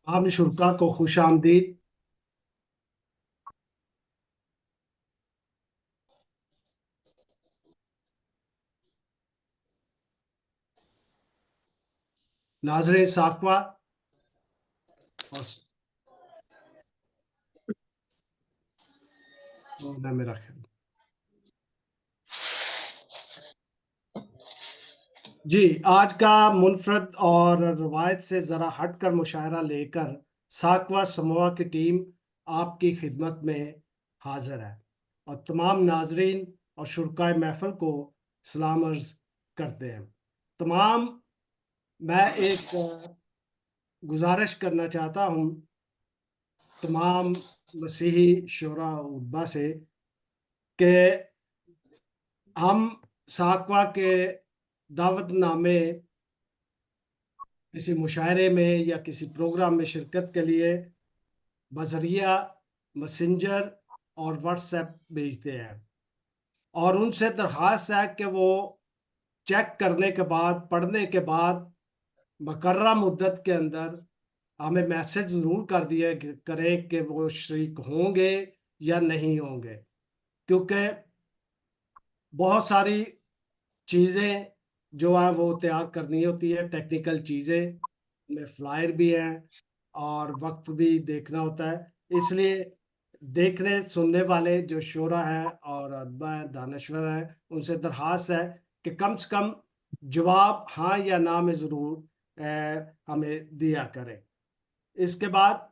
आम शुरा को खुश आमदीद। नाजरे साकवा और मेरा ख्याल। जी, आज का मुनफरद और रवायत से ज़रा हटकर मुशायरा लेकर साकवा समूह की टीम आपकी खिदमत में हाजिर है और तमाम नाजरीन और शुरकाए महफिल को सलाम अर्ज करते हैं। तमाम मैं एक गुजारिश करना चाहता हूँ तमाम मसीही शुरा उलमा से कि हम साकवा के दावतनामे किसी मुशायरे में या किसी प्रोग्राम में शिरकत के लिए बजरिया मैसेंजर और व्हाट्सएप भेजते हैं और उनसे दरख्वास्त है कि वो चेक करने के बाद पढ़ने के बाद मुकर्रा मुद्दत के अंदर हमें मैसेज ज़रूर कर दिया करें कि वो शरीक होंगे या नहीं होंगे, क्योंकि बहुत सारी चीज़ें जो है वो तैयार करनी होती है, टेक्निकल चीज़ें में फ्लायर भी हैं और वक्त भी देखना होता है। इसलिए देखने सुनने वाले जो शोरा हैं और अदबा हैं, दानश्वर हैं, उनसे दरख्वास्त है कि कम से कम जवाब हाँ या ना में ज़रूर हमें दिया करें। इसके बाद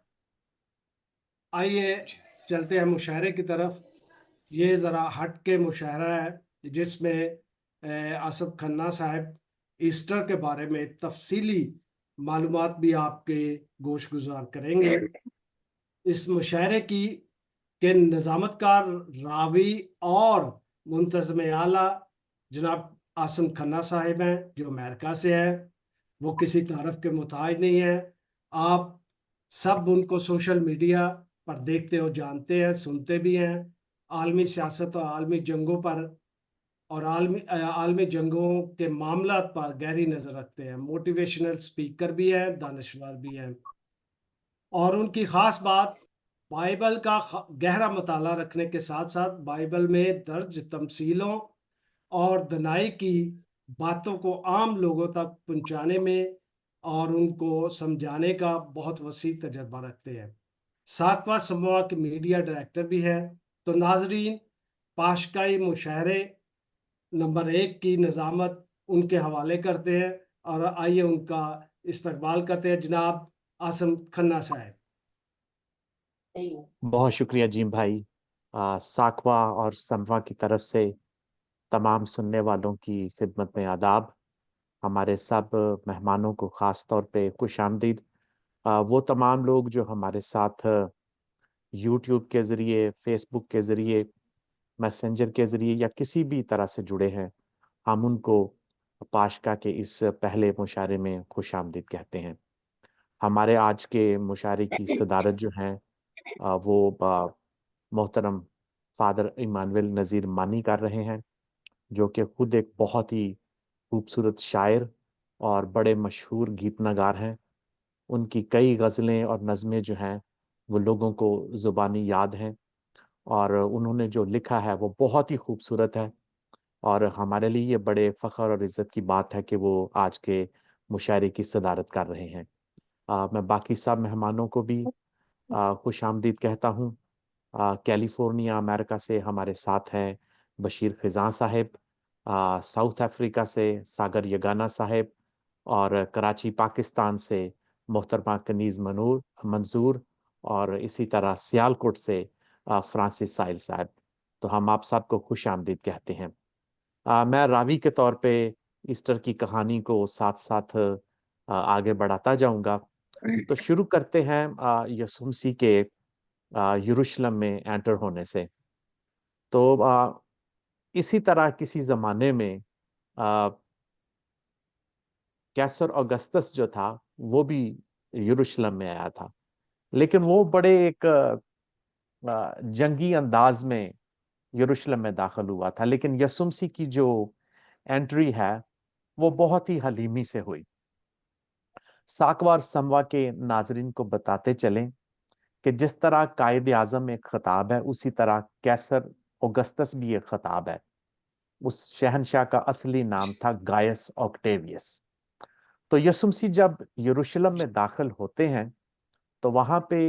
आइए चलते हैं मुशायरे की तरफ। ये ज़रा हट के मुशायरा है जिसमें असद खन्ना साहब ईस्टर के बारे में तफसीली मालूमात भी आपके गोश गुजार करेंगे। इस मुशायरे की के निज़ामतकार, रावी और मुंतज़म आला जनाब आसिम खन्ना साहिब हैं जो अमेरिका से हैं। वो किसी तारफ़ के मुताज नहीं हैं। आप सब उनको सोशल मीडिया पर देखते हो, जानते हैं, सुनते भी हैं। आलमी सियासत और आलमी जंगों पर और आलमी जंगों के मामलात पर गहरी नज़र रखते हैं। मोटिवेशनल स्पीकर भी हैं, दानिशवर भी हैं और उनकी ख़ास बात बाइबल का गहरा मताला रखने के साथ साथ बाइबल में दर्ज तमसीलों और दनाई की बातों को आम लोगों तक पहुंचाने में और उनको समझाने का बहुत वसी तजर्बा रखते हैं। सातवां समूह के मीडिया डायरेक्टर भी हैं। तो नाजरीन, पाशकाई मुशायरे नंबर 1 की निज़ामत उनके हवाले करते हैं और आइए उनका इस्तकबाल करते हैं। जनाब आसिम खन्ना साहब। बहुत शुक्रिया जीम भाई। साकवा और समवा की तरफ से तमाम सुनने वालों की खिदमत में आदाब। हमारे सब मेहमानों को ख़ास तौर पे खुश आमदीद। वो तमाम लोग जो हमारे साथ यूट्यूब के ज़रिए, फेसबुक के ज़रिए, मैसेंजर के ज़रिए या किसी भी तरह से जुड़े हैं, हम उनको पाशका के इस पहले मुशायरे में खुश आमदीद कहते हैं। हमारे आज के मुशायरे की सदारत जो है वो मोहतरम फादर इमानुएल नज़ीर मानी कर रहे हैं, जो कि खुद एक बहुत ही खूबसूरत शायर और बड़े मशहूर गीत नगार हैं। उनकी कई गज़लें और नज़में जो हैं, वो लोगों को ज़ुबानी याद हैं और उन्होंने जो लिखा है, वो बहुत ही खूबसूरत है और हमारे लिए ये बड़े फ़ख्र और इज़्ज़त की बात है कि वो आज के मुशायरे की सदारत कर रहे हैं। मैं बाकी सब मेहमानों को भी खुशामदीद कहता हूँ। कैलिफ़ोर्निया अमेरिका से हमारे साथ हैं बशीर ख़िज़ां साहिब, साउथ अफ्रीका से सागर यगाना साहिब और कराची पाकिस्तान से मोहतरमा कनीज़ मंजूर और इसी तरह सियालकोट से फ्रांसिस साहिल साहब। तो हम आप सबको खुशामदीद कहते हैं। मैं रावी के तौर पे ईस्टर की कहानी को साथ-साथ आगे बढ़ाता जाऊँगा। तो शुरू करते हैं यीशु मसीह के यरूशलेम में एंटर होने से। तो इसी तरह किसी ज़माने में अ, कैसर ऑगस्टस जो था, वो भी यरूशलेम में आया था। लेकिन वो बड़े एक जंगी अंदाज़ में यरूशलेम में दाखिल हुआ था। लेकिन यीशु मसीह की जो एंट्री है, वो बहुत ही हलीमी से हुई। साकवा और समवा के नाजरीन को बताते चलें कि जिस तरह कायद आजम एक खिताब है, उसी तरह कैसर ऑगस्टस भी एक खिताब है। उस शहनशाह का असली नाम था गायस ऑक्टेवियस। तो यसुम मसीह जब यरूशलेम में दाखिल होते हैं तो वहां पे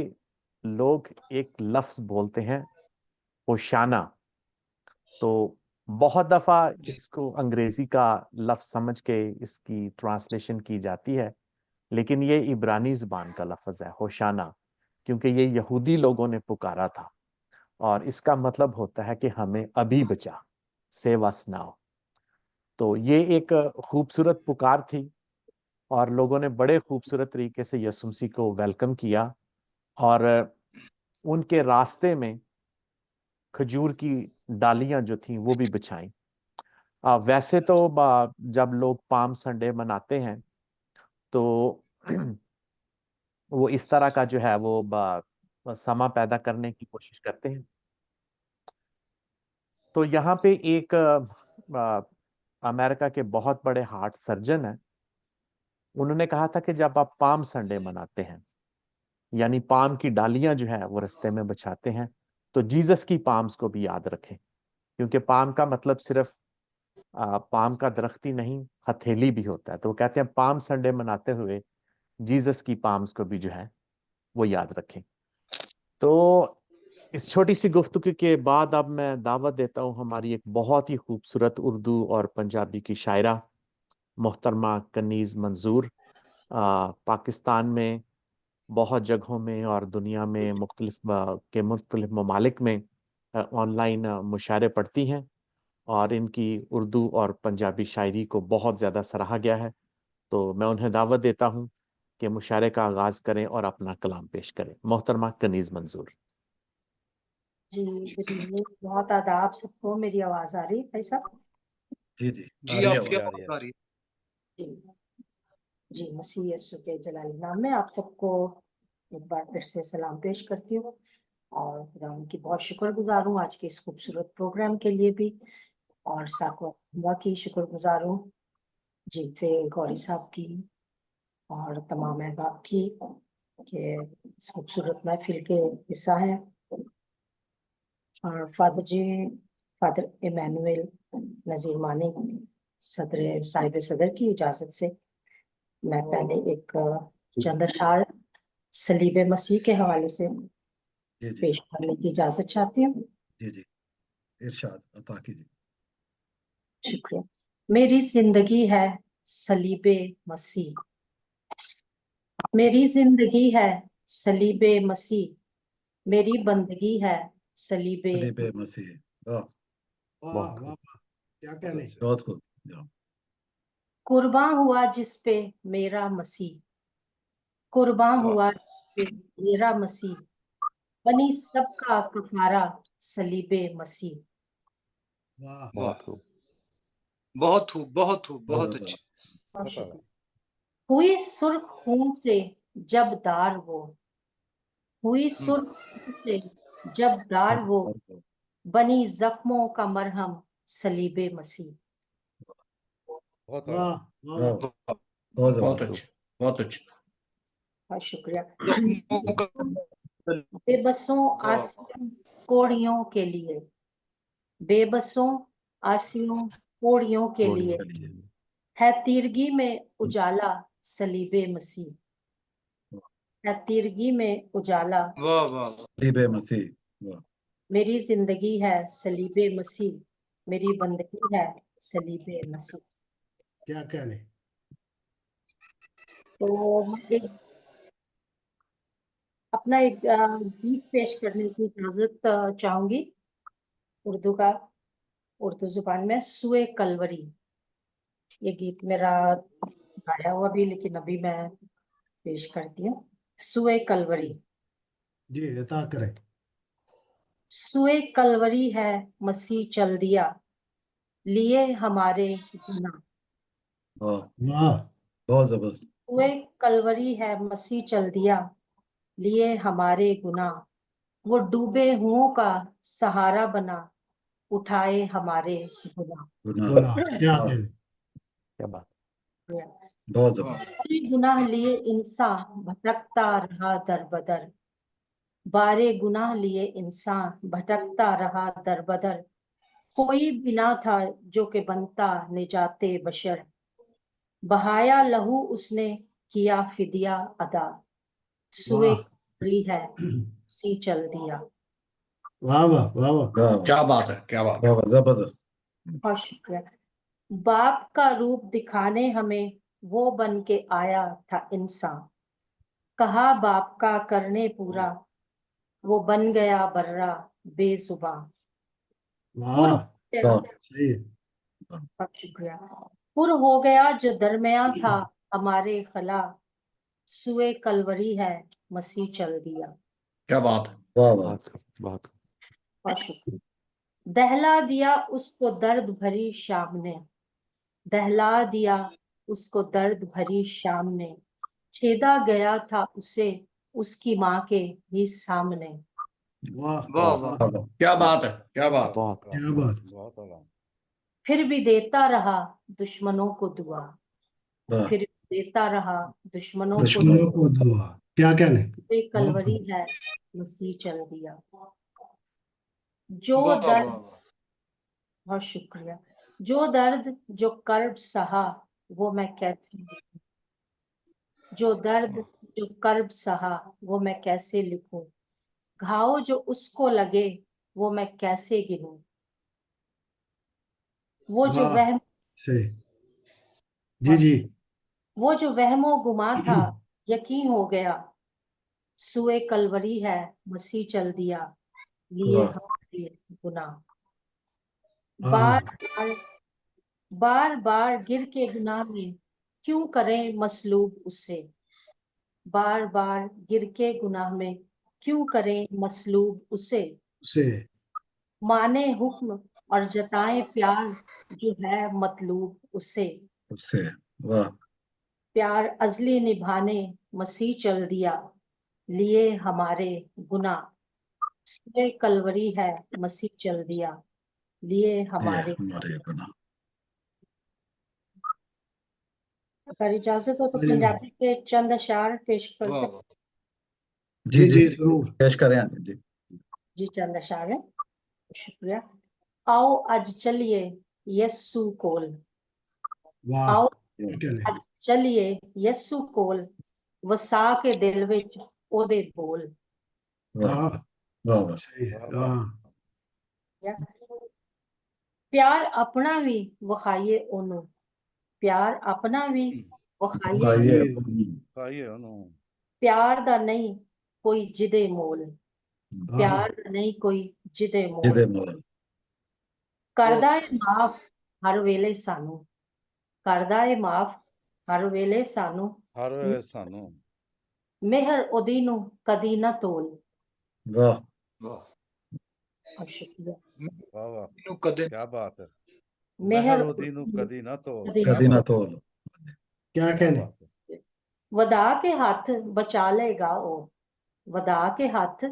लोग एक लफ्ज बोलते हैं, होशाना। तो बहुत दफा इसको अंग्रेजी का लफ्ज समझ के इसकी ट्रांसलेशन की जाती है, लेकिन ये इब्रानी ज़बान का लफ्ज है होशाना, क्योंकि ये यहूदी लोगों ने पुकारा था और इसका मतलब होता है कि हमें अभी बचा, सेव अस नाउ। तो ये एक खूबसूरत पुकार थी और लोगों ने बड़े खूबसूरत तरीके से यसुम मसीह को वेलकम किया और उनके रास्ते में खजूर की डालियां जो थी वो भी बिछाई। वैसे तो जब लोग पाम संडे मनाते हैं तो वो इस तरह का जो है वो समा पैदा करने की कोशिश करते हैं। तो यहाँ पे एक अमेरिका के बहुत बड़े हार्ट सर्जन हैं, उन्होंने कहा था कि जब आप पाम संडे मनाते हैं, यानी पाम की डालियां जो है वो रास्ते में बिछाते हैं, तो जीसस की पाम्स को भी याद रखें, क्योंकि पाम का मतलब सिर्फ पाम का दरख्त ही नहीं, हथेली भी होता है। तो वो कहते हैं पाम संडे मनाते हुए जीसस की पाम्स को भी जो है वो याद रखें। तो इस छोटी सी गुफ्तगू के बाद अब मैं दावत देता हूँ हमारी एक बहुत ही खूबसूरत उर्दू और पंजाबी की शायरा मोहतरमा कनीज मंजूर। पाकिस्तान में बहुत जगहों में और दुनिया में मुख्तलिफ ममालिक में ऑनलाइन मुशायरे पढ़ती हैं और इनकी उर्दू और पंजाबी शायरी को बहुत ज़्यादा सराहा गया है। तो मैं उन्हें दावत देता हूँ कि मुशायरे का आगाज़ करें और अपना कलाम पेश करें। मोहतरमा कनीज मंजूर। जी गुड इवनिंग, बहुत आदाब सबको। मेरी आवाज आ रही है भाई साहब? जी जी जी आपकी आवाज आ रही है। जी जी, मसीह यीशु के जलाली नाम में आप सबको एक बार फिर से सलाम पेश करती हूँ और खुदा की बहुत शुक्रगुजार हूँ आज के इस खूबसूरत प्रोग्राम के लिए भी, और साकवा की शुक्रगुजार हूँ जी, फिर गौरी साहब की और तमाम अहबाब की कि इस खूबसूरत महफिल के हिस्सा है। और फादर इमैनुअल नजीर मानी सदर साहिब सदर की इजाजत से मैं पहले एक चंद अशआर सलीब मसीह के हवाले से जी जी पेश करने की इजाजत चाहती हूँ। जी जी इरशाद अता कीजिए। शुक्रिया। मेरी जिंदगी है सलीबे मसीह, मेरी जिंदगी है सलीबे मसीह, मेरी बंदगी है सलीबे सलीबे मसीह। वाह वाह बहुत वाह खूब। वाह, क्या कहने। बहुत खूब। जाओ। कुर्बान हुआ जिस पे मेरा मसीह, कुर्बान हुआ जिस पे मेरा मसीह, बनी सबका कफारा सलीबे मसीह। वाह वाह, बहुत खूब। बहुत खूब, बहुत खूब, बहुत बहुत अच्छी। बहुत शुक्रिया। हुई सुर्ख खून से जब दार वो, हुई सुर्ख खून से जब दार वो, बनी जख्मों का मरहम सलीबे मसीह। बहुत वाह वाह वाह। बहुत बहुत बहुत जबरदस्त। खूब। बहुत अच्छी। बहुत शुक्रिया। जख्मों का बेबसों आसियों कोड़ियों के लिए, बेबसों आसियों कोड़ियों के लिए है तीरगी में उजाला सलीबे मसीह, है तीरगी में उजाला वाह वाह सलीबे मसीह। वाह मेरी जिंदगी है सलीबे मसीह, मेरी बंदगी है सलीबे मसीह। क्या कहने। तो मैं अपना एक गीत पेश करने की इजाजत चाहूंगी उर्दू का, उर्दू जुबान में, सुए कलवरी। ये गीत मेरा गाया हुआ भी, लेकिन अभी मैं पेश करती हूँ। सुए कलवरी। जी अता करें। सुए कलवरी है मसीह चल दिया, लिए हमारे गुनाह। वाह वाह बहुत जबरदस्त। सुए कलवरी है मसीह चल दिया, लिए हमारे गुनाह। वो डूबे हुओं का सहारा बना, उठाए हमारे गुनाह। गुनाह। गुनाह, क्या वाह कहने। क्या बात। बहुत जबरदस्त बारे गुनाह लिए इंसान भटकता रहा दर बदर, बारे गुनाह लिए इंसान भटकता रहा दर बदर, कोई भी ना था जो के बनता निजाते बशर, बहाया लहू उसने किया फिदिया अदा, सुए वाह कबरी है सी चल दिया। वाह वाह वाह वाह वाह वाह क्या बात है, क्या बात है। वाह वाह, जबरदस्त बहुत शुक्रिया। बाप का रूप दिखाने हमें वो बन के आया था इंसान, कहा बाप का करने पूरा वो बन गया बर्रा बेजुबान। पुर वाह वाह सही है बहुत शुक्रिया। पुर हो गया जो दरमियान था हमारे खला, सुए कलवरी है मसीह चल दिया। क्या बात है। वाह वाह बहुत बहुत शुक्रिया। दहला दिया उसको दर्द भरी शाम ने, दहला दिया उसको दर्द भरी शाम ने, छेदा गया था उसे उसकी माँ के ही सामने। वाह वाह वाह वाह, वाह वाह क्या बात है, क्या बात है। बहुत क्या बात फिर भी देता रहा दुश्मनों को दुआ, वाह फिर भी देता रहा दुश्मनों को दुश्मनों को दुआ क्या कहने दुआ, बहुत कलवरी खूब। है मसीह चल दिया। जो वाह दर्द, वाह वाह। बहुत शुक्रिया। जो दर्द जो कर्ब सहा वो मैं कैसे लिखूं, जो दर्द जो कर्ब सहा वो मैं कैसे लिखूं, घाव जो उसको लगे वो मैं कैसे गिनूं, वो जो वाह वहम, सही जी जी वो जो वहमो गुमा था यकीन हो गया, सुए कलवरी है मसीह चल दिया, लिए वाह हमारे गुनाह। हाँ बार बार बार बार गिर के गुनाह में क्यों करें मसलूब उससे, बार बार गिर के गुनाह में क्यों करें मसलूब उसे, उसे माने हुक्म और जताएं प्यार जो है मतलूब उससे, उससे वाह प्यार अजली निभाने मसीह चल दिया, लिए हमारे गुनाह। सुबह कलवरी है मसीह चल दिया, लिए ये हमारे। हमारे गुनाह अगर इजाजत हो तो पंजाबी के चंद अशार पेश कर वाह सकते। वाह। जी जी जी जी जरूर पेश करें आंटी जी जी चंद अशार है, शुक्रिया। आओ अज चलिए यस्सु कोल, वाह आओ क्या कहने अज चलिए यस्सु कोल, वसा के दिल विच ओदे बोल। वाह वाह वाह वाह सही है वाह वाह। हाँ प्यार अपना भी वखाइए ओनू, प्यार अपना भी वखाइए आइए खाइए ਉਹਨੂੰ। प्यार दा नहीं कोई जिदे मोल, हाँ प्यार दा नहीं कोई जिदे मोल, जिदे मोल करदा है माफ हर वेले सानू, करदा है माफ हर वेले सानू, ਹਰ ਵੇਲੇ ਸਾਨੂੰ। मेहर ओदी नू कदी ना तोल। वाह ਵਾਹ और शुक्रिया। ਵਾਹ ਵਾਹ, ਇਹਨੂੰ ਕਦੇ ਕੀ ਬਾਤ ਹੈ। मेहर ਮਹਿਰ ਉਹਦੀ ਨੂੰ ਕਦੀ ਨਾ ਤੋਲ। कदी कदी ना ना तोल। तोल क्या क्या कहने बात है। वदा के हाथ बचा लेगा ओ, वदा के हाथ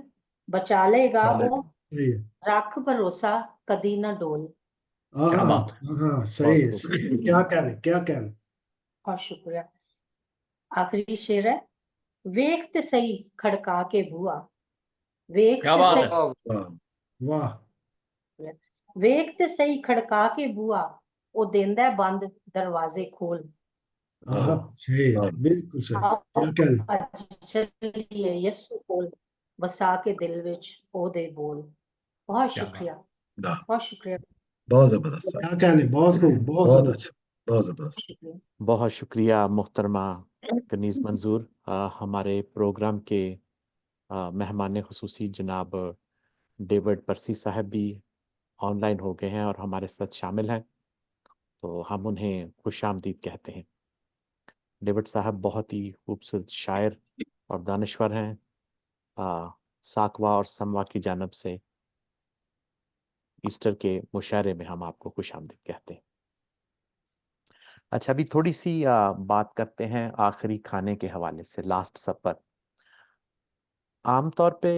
बचा लेगा चाले ओ, सही है रख भरोसा कदी ना डोल। हाँ क्या हाँ बात है। हाँ सही है बहुत सही है क्या कहने क्या कहने और शुक्रिया। आखिरी शेर है, वेख ते सही खड़का के बुआ, वेख क्या ते बात सही, है। वाह वाह वेख ते सही खड़का के बुआ, ओ देंदा है बंद दरवाजे खोल। हाँ हाँ सही है वाह बिल्कुल सही आओ क्या कहने अज चलिए यस्सु कोल, वसा के दिल विच ओदे बोल। बहुत क्या शुक्रिया, वाह बहुत शुक्रिया, बहुत जबरदस्त सर क्या कहने बहुत खूब बहुत बहुत जबरदस्त अच्छा बहुत जबरदस्त शुक्रिया। बहुत शुक्रिया मोहतरमा कनीज़ मंजूर। हमारे प्रोग्राम के मेहमान खुसूसी जनाब डेविड परसी साहब भी ऑनलाइन हो गए हैं और हमारे साथ शामिल हैं, तो हम उन्हें खुश आमदीद कहते हैं। डेविड साहब बहुत ही खूबसूरत शायर और दानश्वर हैं। साकवा और समवा की जानब से ईस्टर के मुशायरे में हम आपको खुश आमदीद कहते हैं। अच्छा, अभी थोड़ी सी बात करते हैं आखिरी खाने के हवाले से, लास्ट सपर। आमतौर पे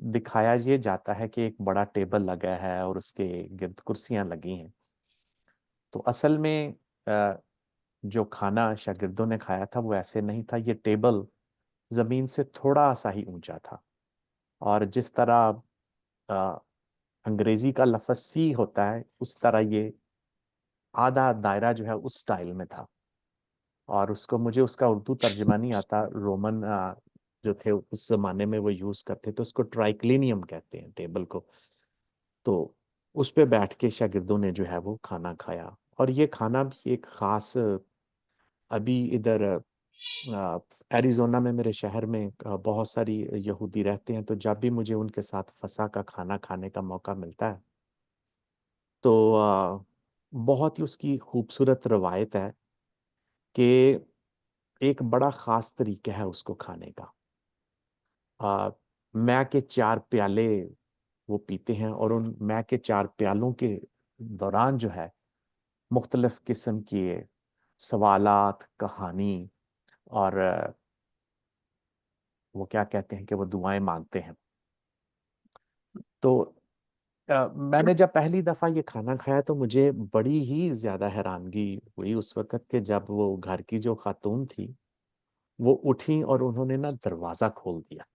दिखाया ये जाता है कि एक बड़ा टेबल लगा है और उसके गिर्द कुर्सियां लगी हैं। तो असल में जो खाना शागिर्दों ने खाया था वो ऐसे नहीं था। ये टेबल जमीन से थोड़ा सा ही ऊंचा था, और जिस तरह अ, अंग्रेजी का लफ्ज सी होता है, उस तरह ये आधा दायरा जो है उस स्टाइल में था। और उसको, मुझे उसका उर्दू तर्जुमा नहीं आता। रोमन जो थे उस जमाने में वो यूज करते थे, उसको ट्राइक्लिनियम कहते हैं टेबल को। तो उस पे बैठ के शागिर्दों ने जो है वो खाना खाया। और ये खाना भी एक खास, अभी इधर एरिजोना में, मेरे शहर में बहुत सारी यहूदी रहते हैं, तो जब भी मुझे उनके साथ फसा का खाना खाने का मौका मिलता है, तो बहुत ही उसकी खूबसूरत रवायत है कि एक बड़ा खास तरीका है उसको खाने का। मैं के 4 प्याले वो पीते हैं, और उन मैं के 4 प्यालों के दौरान जो है मुख्तलिफ किस्म के सवालात, कहानी, और वो क्या कहते हैं कि वो दुआएं मांगते हैं। तो मैंने जब पहली दफा ये खाना खाया तो मुझे बड़ी ही ज्यादा हैरानगी हुई उस वक्त के, जब वो घर की जो खातून थी वो उठी और उन्होंने ना दरवाजा खोल दिया।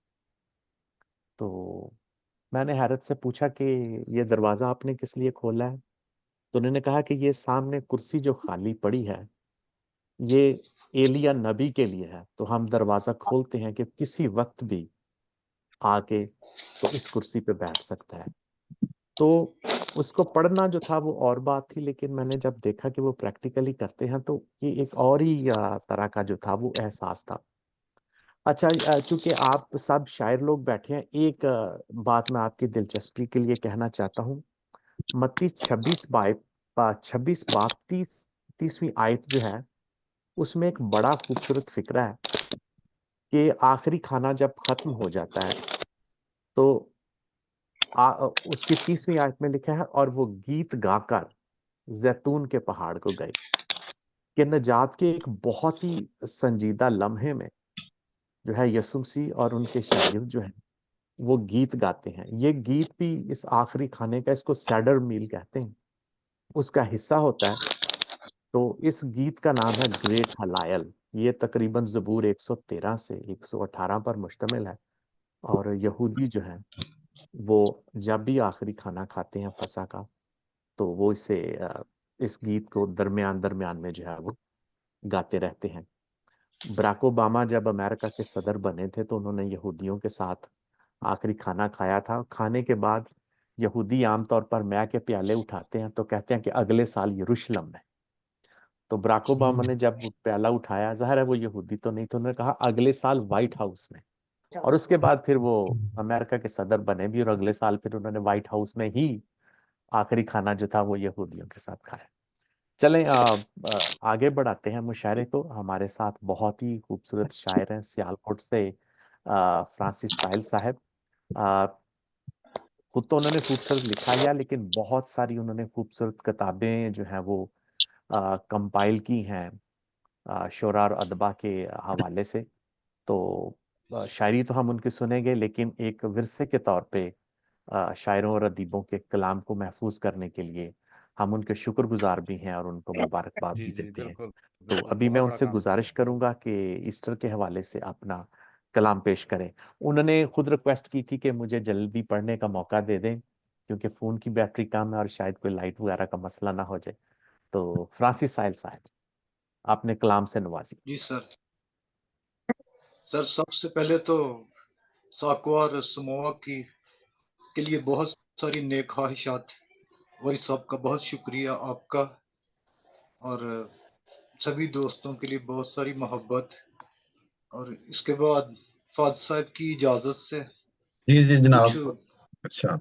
तो मैंने हैरत से पूछा कि ये दरवाजा आपने किस लिए खोला है? तो उन्होंने कहा कि ये सामने कुर्सी जो खाली पड़ी है, ये एलिया नबी के लिए है, तो हम दरवाजा खोलते हैं कि किसी वक्त भी आके तो इस कुर्सी पे बैठ सकता है। तो उसको पढ़ना जो था वो और बात थी, लेकिन मैंने जब देखा कि वो प्रैक्टिकली करते हैं तो ये एक और ही तरह का जो था वो एहसास था। अच्छा, चूंकि आप सब शायर लोग बैठे हैं, एक बात मैं आपकी दिलचस्पी के लिए कहना चाहता हूँ। मत्ती 26 बाब 30वीं आयत जो है, उसमें एक बड़ा खूबसूरत फिक्रा है कि आखिरी खाना जब खत्म हो जाता है तो उसकी 30वीं आयत में लिखा है, और वो गीत गाकर जैतून के पहाड़ को गए। कि नजात के एक बहुत ही संजीदा लम्हे में जो है यीशु मसीह और उनके शागिर्द जो है वो गीत गाते हैं। ये गीत भी इस आखिरी खाने का, इसको सैडर मील कहते हैं, उसका हिस्सा होता है। तो इस गीत का नाम है ग्रेट हलायल। ये तकरीबन ज़बूर 113 से 118 पर मुश्तमिल है। और यहूदी जो है वो जब भी आखिरी खाना खाते हैं फसा का, तो वो इस गीत को दरमियान दरमियान में जो है वो गाते रहते हैं। बराक ओबामा जब अमेरिका के सदर बने थे तो उन्होंने यहूदियों के साथ आखिरी खाना खाया था। खाने के बाद यहूदी आमतौर पर मैं के प्याले उठाते हैं तो कहते हैं कि अगले साल यरूशलेम में। तो बराक ओबामा ने जब वो प्याला उठाया, जाहिर है वो यहूदी तो नहीं, तो उन्होंने कहा अगले साल व्हाइट हाउस में। और उसके बाद फिर वो अमेरिका के सदर बने भी, और अगले साल फिर उन्होंने व्हाइट हाउस में ही आखिरी खाना जो था वो यहूदियों के साथ खाया। चलें, आगे बढ़ाते हैं मुशायरे को। हमारे साथ बहुत ही खूबसूरत शायर हैं सियालकोट से, फ्रांसिस साहिल साहब। अ, खुद तो उन्होंने खूबसूरत लिखा ही है, लेकिन बहुत सारी उन्होंने खूबसूरत किताबें जो हैं वो कंपाइल की हैं शुरा और अदबा के हवाले से। तो शायरी तो हम उनकी सुनेंगे, लेकिन एक विरसे के तौर पे शायरों और अदीबों के कलाम को महफूज करने के लिए हम उनके शुक्रगुजार भी हैं और उनको मुबारकबाद जी भी जी देते हैं। बिल्कुल तो बिल्कुल, अभी मैं बहुत बड़ा उनसे काम किया गुजारिश उन्होंने। करूंगा कि ईस्टर के हवाले से अपना कलाम पेश करें। उन्होंने खुद रिक्वेस्ट की थी कि मुझे जल्दी पढ़ने का मौका दे दें, क्योंकि फ़ोन की बैटरी कम है और शायद कोई लाइट वगैरह का मसला ना हो जाए। तो फ्रांसिस साहिल साहब, आपने कलाम से नवाजी। जी सर। सर सबसे पहले तो साको और समोआ के लिए बहुत सारी नेक ख्वाहिशात। और इस सबका बहुत शुक्रिया आपका, और सभी दोस्तों के लिए बहुत सारी मोहब्बत। और इसके बाद फाद साहब की इजाज़त से जी जी कुछ जनाब। अच्छा,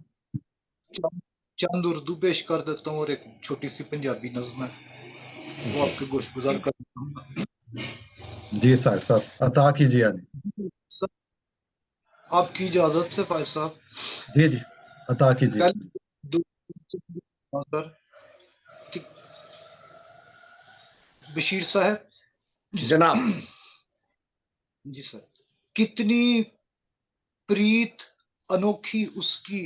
चंद उर्दू पेश कर देता हूँ और एक छोटी सी पंजाबी नज़्म है, वो जी आपके गोश गुजार कर दूंगा। जी साहब अता कीजिए यानी। सर, आपकी इजाज़त से फाद साहब, जी जी अता कीजिए। पहले सर कि बशीर साहब जनाब। जी सर, कितनी प्रीत अनोखी उसकी,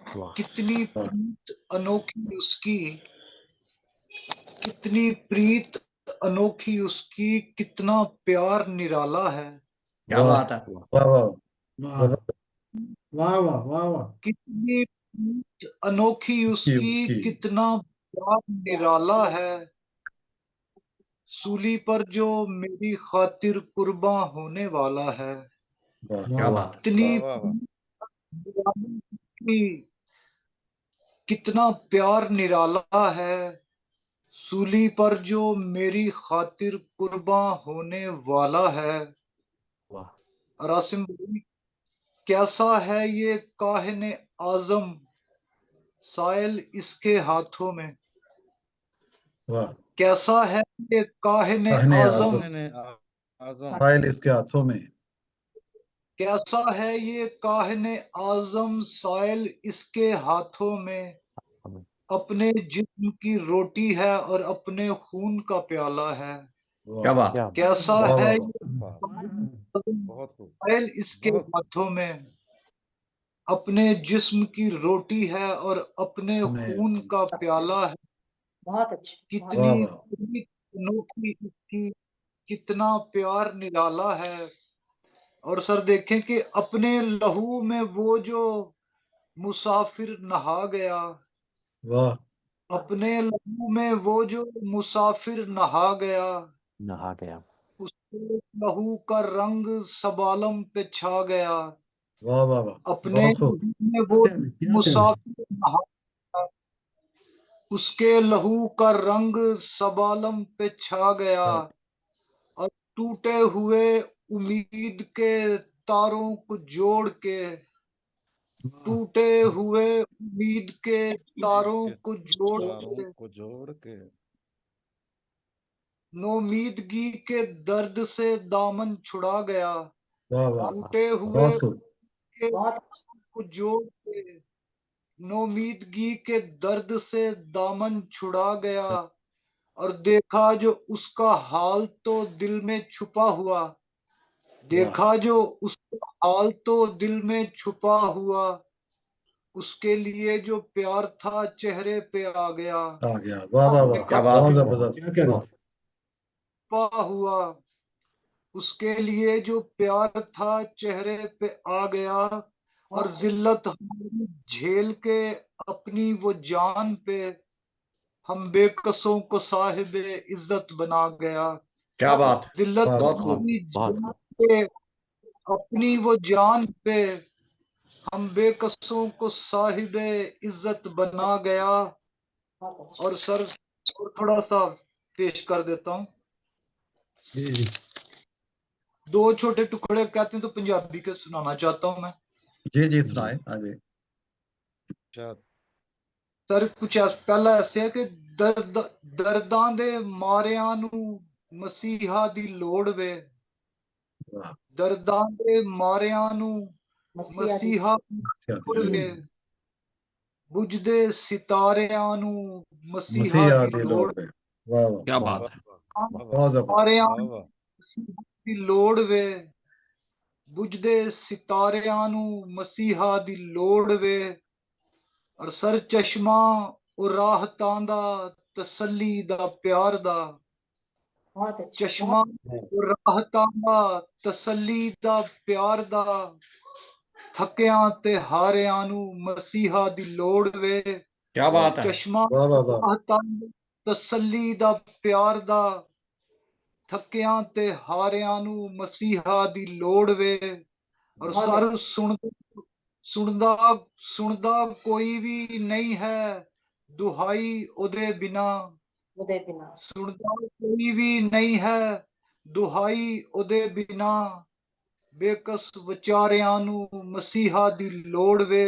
वाह। कितनी प्रीत अनोखी उसकी, कितनी प्रीत अनोखी उसकी, कितना प्यार निराला है। क्या वाह बात है। वाह वाह वाह वाह वाह वाह वाह कितनी प्रीत अनोखी की उसकी, उसकी कितना प्यार निराला है। सूली पर जो मेरी खातिर कुर्बान होने वाला है। वाह क्या वाह बात है। कितनी वाह वाह निराली उसकी, कितना प्यार निराला है। सूली पर जो मेरी खातिर कुर्बान होने वाला है। वाह रासिम भाई, कैसा है ये काहिने आजम, साइल इसके हाथों में। वाह कैसा है ये काहिने कहने आजम, आजम मैंने आजम साहिल इसके हाथों में। कैसा है ये काहिने आजम, साइल इसके हाथों में। अपने जिस्म की रोटी है और अपने खून का प्याला है। क्या वाह बात। क्या कैसा वाह है वाह ये वाह बहुत खूब साइल इसके बहुत खूब। हाथों में। अपने जिस्म की रोटी है और अपने अपने खून का प्याला है। बहुत अच्छे, बहुत कितनी वाह वाह प्रीत अनोखी इसकी, कितना प्यार निराला है। और सर देखें कि अपने लहू में वो जो मुसाफिर नहा गया। वाह अपने लहू में वो जो मुसाफिर नहा गया। नहा गया। उसके लहू का रंग सबालम पे छा गया। वाह वाह वाह अपने बहुत खूब। लहू में वो क्या क्या क्या मुसाफिर नहा गया। उसके लहू का रंग सबालम पे छा गया। और टूटे हुए उम्मीद के तारों को जोड़ के, टूटे हुए उम्मीद के तारों के को जोड़ तारों के, को जोड़ के नोमीदगी के दर्द से दामन छुड़ा गया। वाह वाह टूटे हुए बहुत खूब। के बहुत को जोड़ के, नोमीदगी के दर्द से दामन छुड़ा गया। और देखा जो उसका हाल तो दिल में छुपा हुआ। वाह देखा जो उसका हाल तो दिल में छुपा हुआ। उसके लिए जो प्यार था चेहरे पे आ गया। आ गया। वाह वाह वाह क्या बात बहुत है। जबरदस्त। क्या करें छुपा हुआ। उसके लिए जो प्यार था चेहरे पे आ गया। और जिल्लत हमारी झेल के अपनी वो जान पे, हम बेकसों को साहिब इज्जत बना गया। क्या बात है। जिल्लत वाह बहुत बहुत खूब। हमारी बहुत झेल खूब। पे अपनी वो जान पे, हम बेकसों को साहिब इज्जत बना गया। अच्छा। और सर और थोड़ा सा पेश कर देता हूँ। जी जी दो छोटे टुकड़े कहते हैं तो पंजाबी के सुनाना चाहता हूँ मैं। जी जी जी सुनाए आगे। शायद सर कुछ पहला ऐसे है कि दर्दां दे मारियां नू मसीहा दी लोड़ वे। वाह दर्दां दे मारियां नू मसीहा दी मसीहा क्या लोड़ दी वे। बुझदे सितारियां नू मसीहा मसीहा दी दी लोड़। लोड़ पे। वाह वाह क्या वाह बात है। वाह वाह बहुत जबरदस्त। सितारियां वाह नू वाह मसीहा दी लोड़ वे। बुझदे सितारियां नू मसीहा दी लोड़ वे। और सर चश्मा ਉਹ ਰਾਹਤਾਂ ਦਾ ਤਸੱਲੀ ਦਾ ਪਿਆਰ ਦਾ। बहुत अच्छे, ਚਸ਼ਮਾ ਉਹ ਰਾਹਤਾਂ ਦਾ ਤਸੱਲੀ ਦਾ ਪਿਆਰ ਦਾ। ਥੱਕਿਆਂ ਤੇ ਹਾਰਿਆਂ ਨੂੰ ਮਸੀਹਾ ਦੀ ਲੋੜ ਵੇ। क्या वाह बात है। ਚਸ਼ਮਾ वाह वाह वाह ਰਾਹਤਾਂ ਦਾ ਤਸੱਲੀ ਦਾ ਪਿਆਰ ਦਾ। ਥੱਕਿਆਂ ਤੇ ਹਾਰਿਆਂ ਨੂੰ ਮਸੀਹਾ ਦੀ ਲੋੜ ਵੇ। ਔਰ बहुत ਸਰ ਸੁਣਦਾ ਸੁਣਦਾ ਕੋਈ ਵੀ ਨਹੀਂ ਹੈ ਦੁਹਾਈ ਉਹਦੇ ਬਿਨਾ। उदय बिना। ਸੁਣਦਾ ਕੋਈ ਵੀ ਨਹੀਂ ਹੈ ਦੁਹਾਈ ਉਹਦੇ ਬਿਨਾ। ਬੇਕਸ ਵਿਚਾਰਿਆਂ ਨੂੰ ਮਸੀਹਾ ਦੀ ਲੋੜ ਵੇ।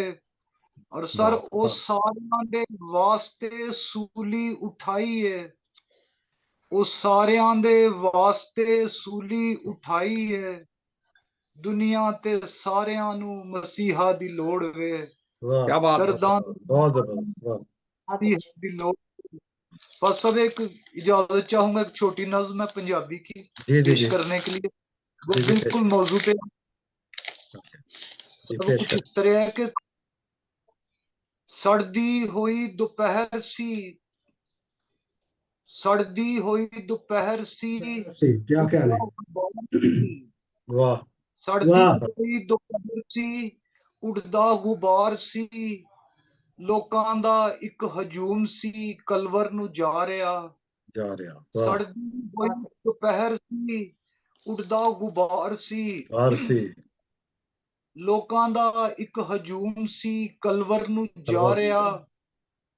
ਔਰ ਸਰ वाह ਉਹ ਸਾਰਿਆਂ ਦੇ ਵਾਸਤੇ ਸੂਲੀ ਉਠਾਈ ਏ। ਉਹ ਸਾਰਿਆਂ ਦੇ ਵਾਸਤੇ ਸੂਲੀ ਉਠਾਈ ਏ। ਦੁਨੀਆ ਤੇ ਸਾਰਿਆਂ ਨੂੰ ਮਸੀਹਾ ਦੀ ਲੋੜ ਵੇ। वाह क्या बात है। ਦਰਦਾਂ बहुत जबरदस्त। वाह बहुत मसीहा अच्छे। ਦੀ लोड़। बस सब एक इजाजत चाहूंगा, एक छोटी नज्म है पंजाबी की जी जी पेश जी करने के लिए। वो जी जी पेश बिल्कुल मौजू पे जी सब पेश कुछ कर। इस तरह है कि सड़दी हुई दोपहर सी, सड़दी हुई दोपहर सी क्या कहने उड़दा गुबार सी वाह सड़दी वाह होई दोपहर सी उड़दा गुबार सी ਲੋਕਾਂ ਦਾ ਇੱਕ ਹਜੂਮ ਸੀ ਕਲਵਰ ਨੂੰ ਜਾ ਰਿਹਾ जा रहा वाह ਸੜਦੀ ਹੋਈ ਦੁਪਹਿਰ ਸੀ ਉੜਦਾ ਗੁਬਾਰ ਸੀ आरसी ਲੋਕਾਂ ਦਾ ਇੱਕ ਹਜੂਮ ਸੀ ਕਲਵਰ ਨੂੰ ਜਾ तलवार ਰਿਹਾ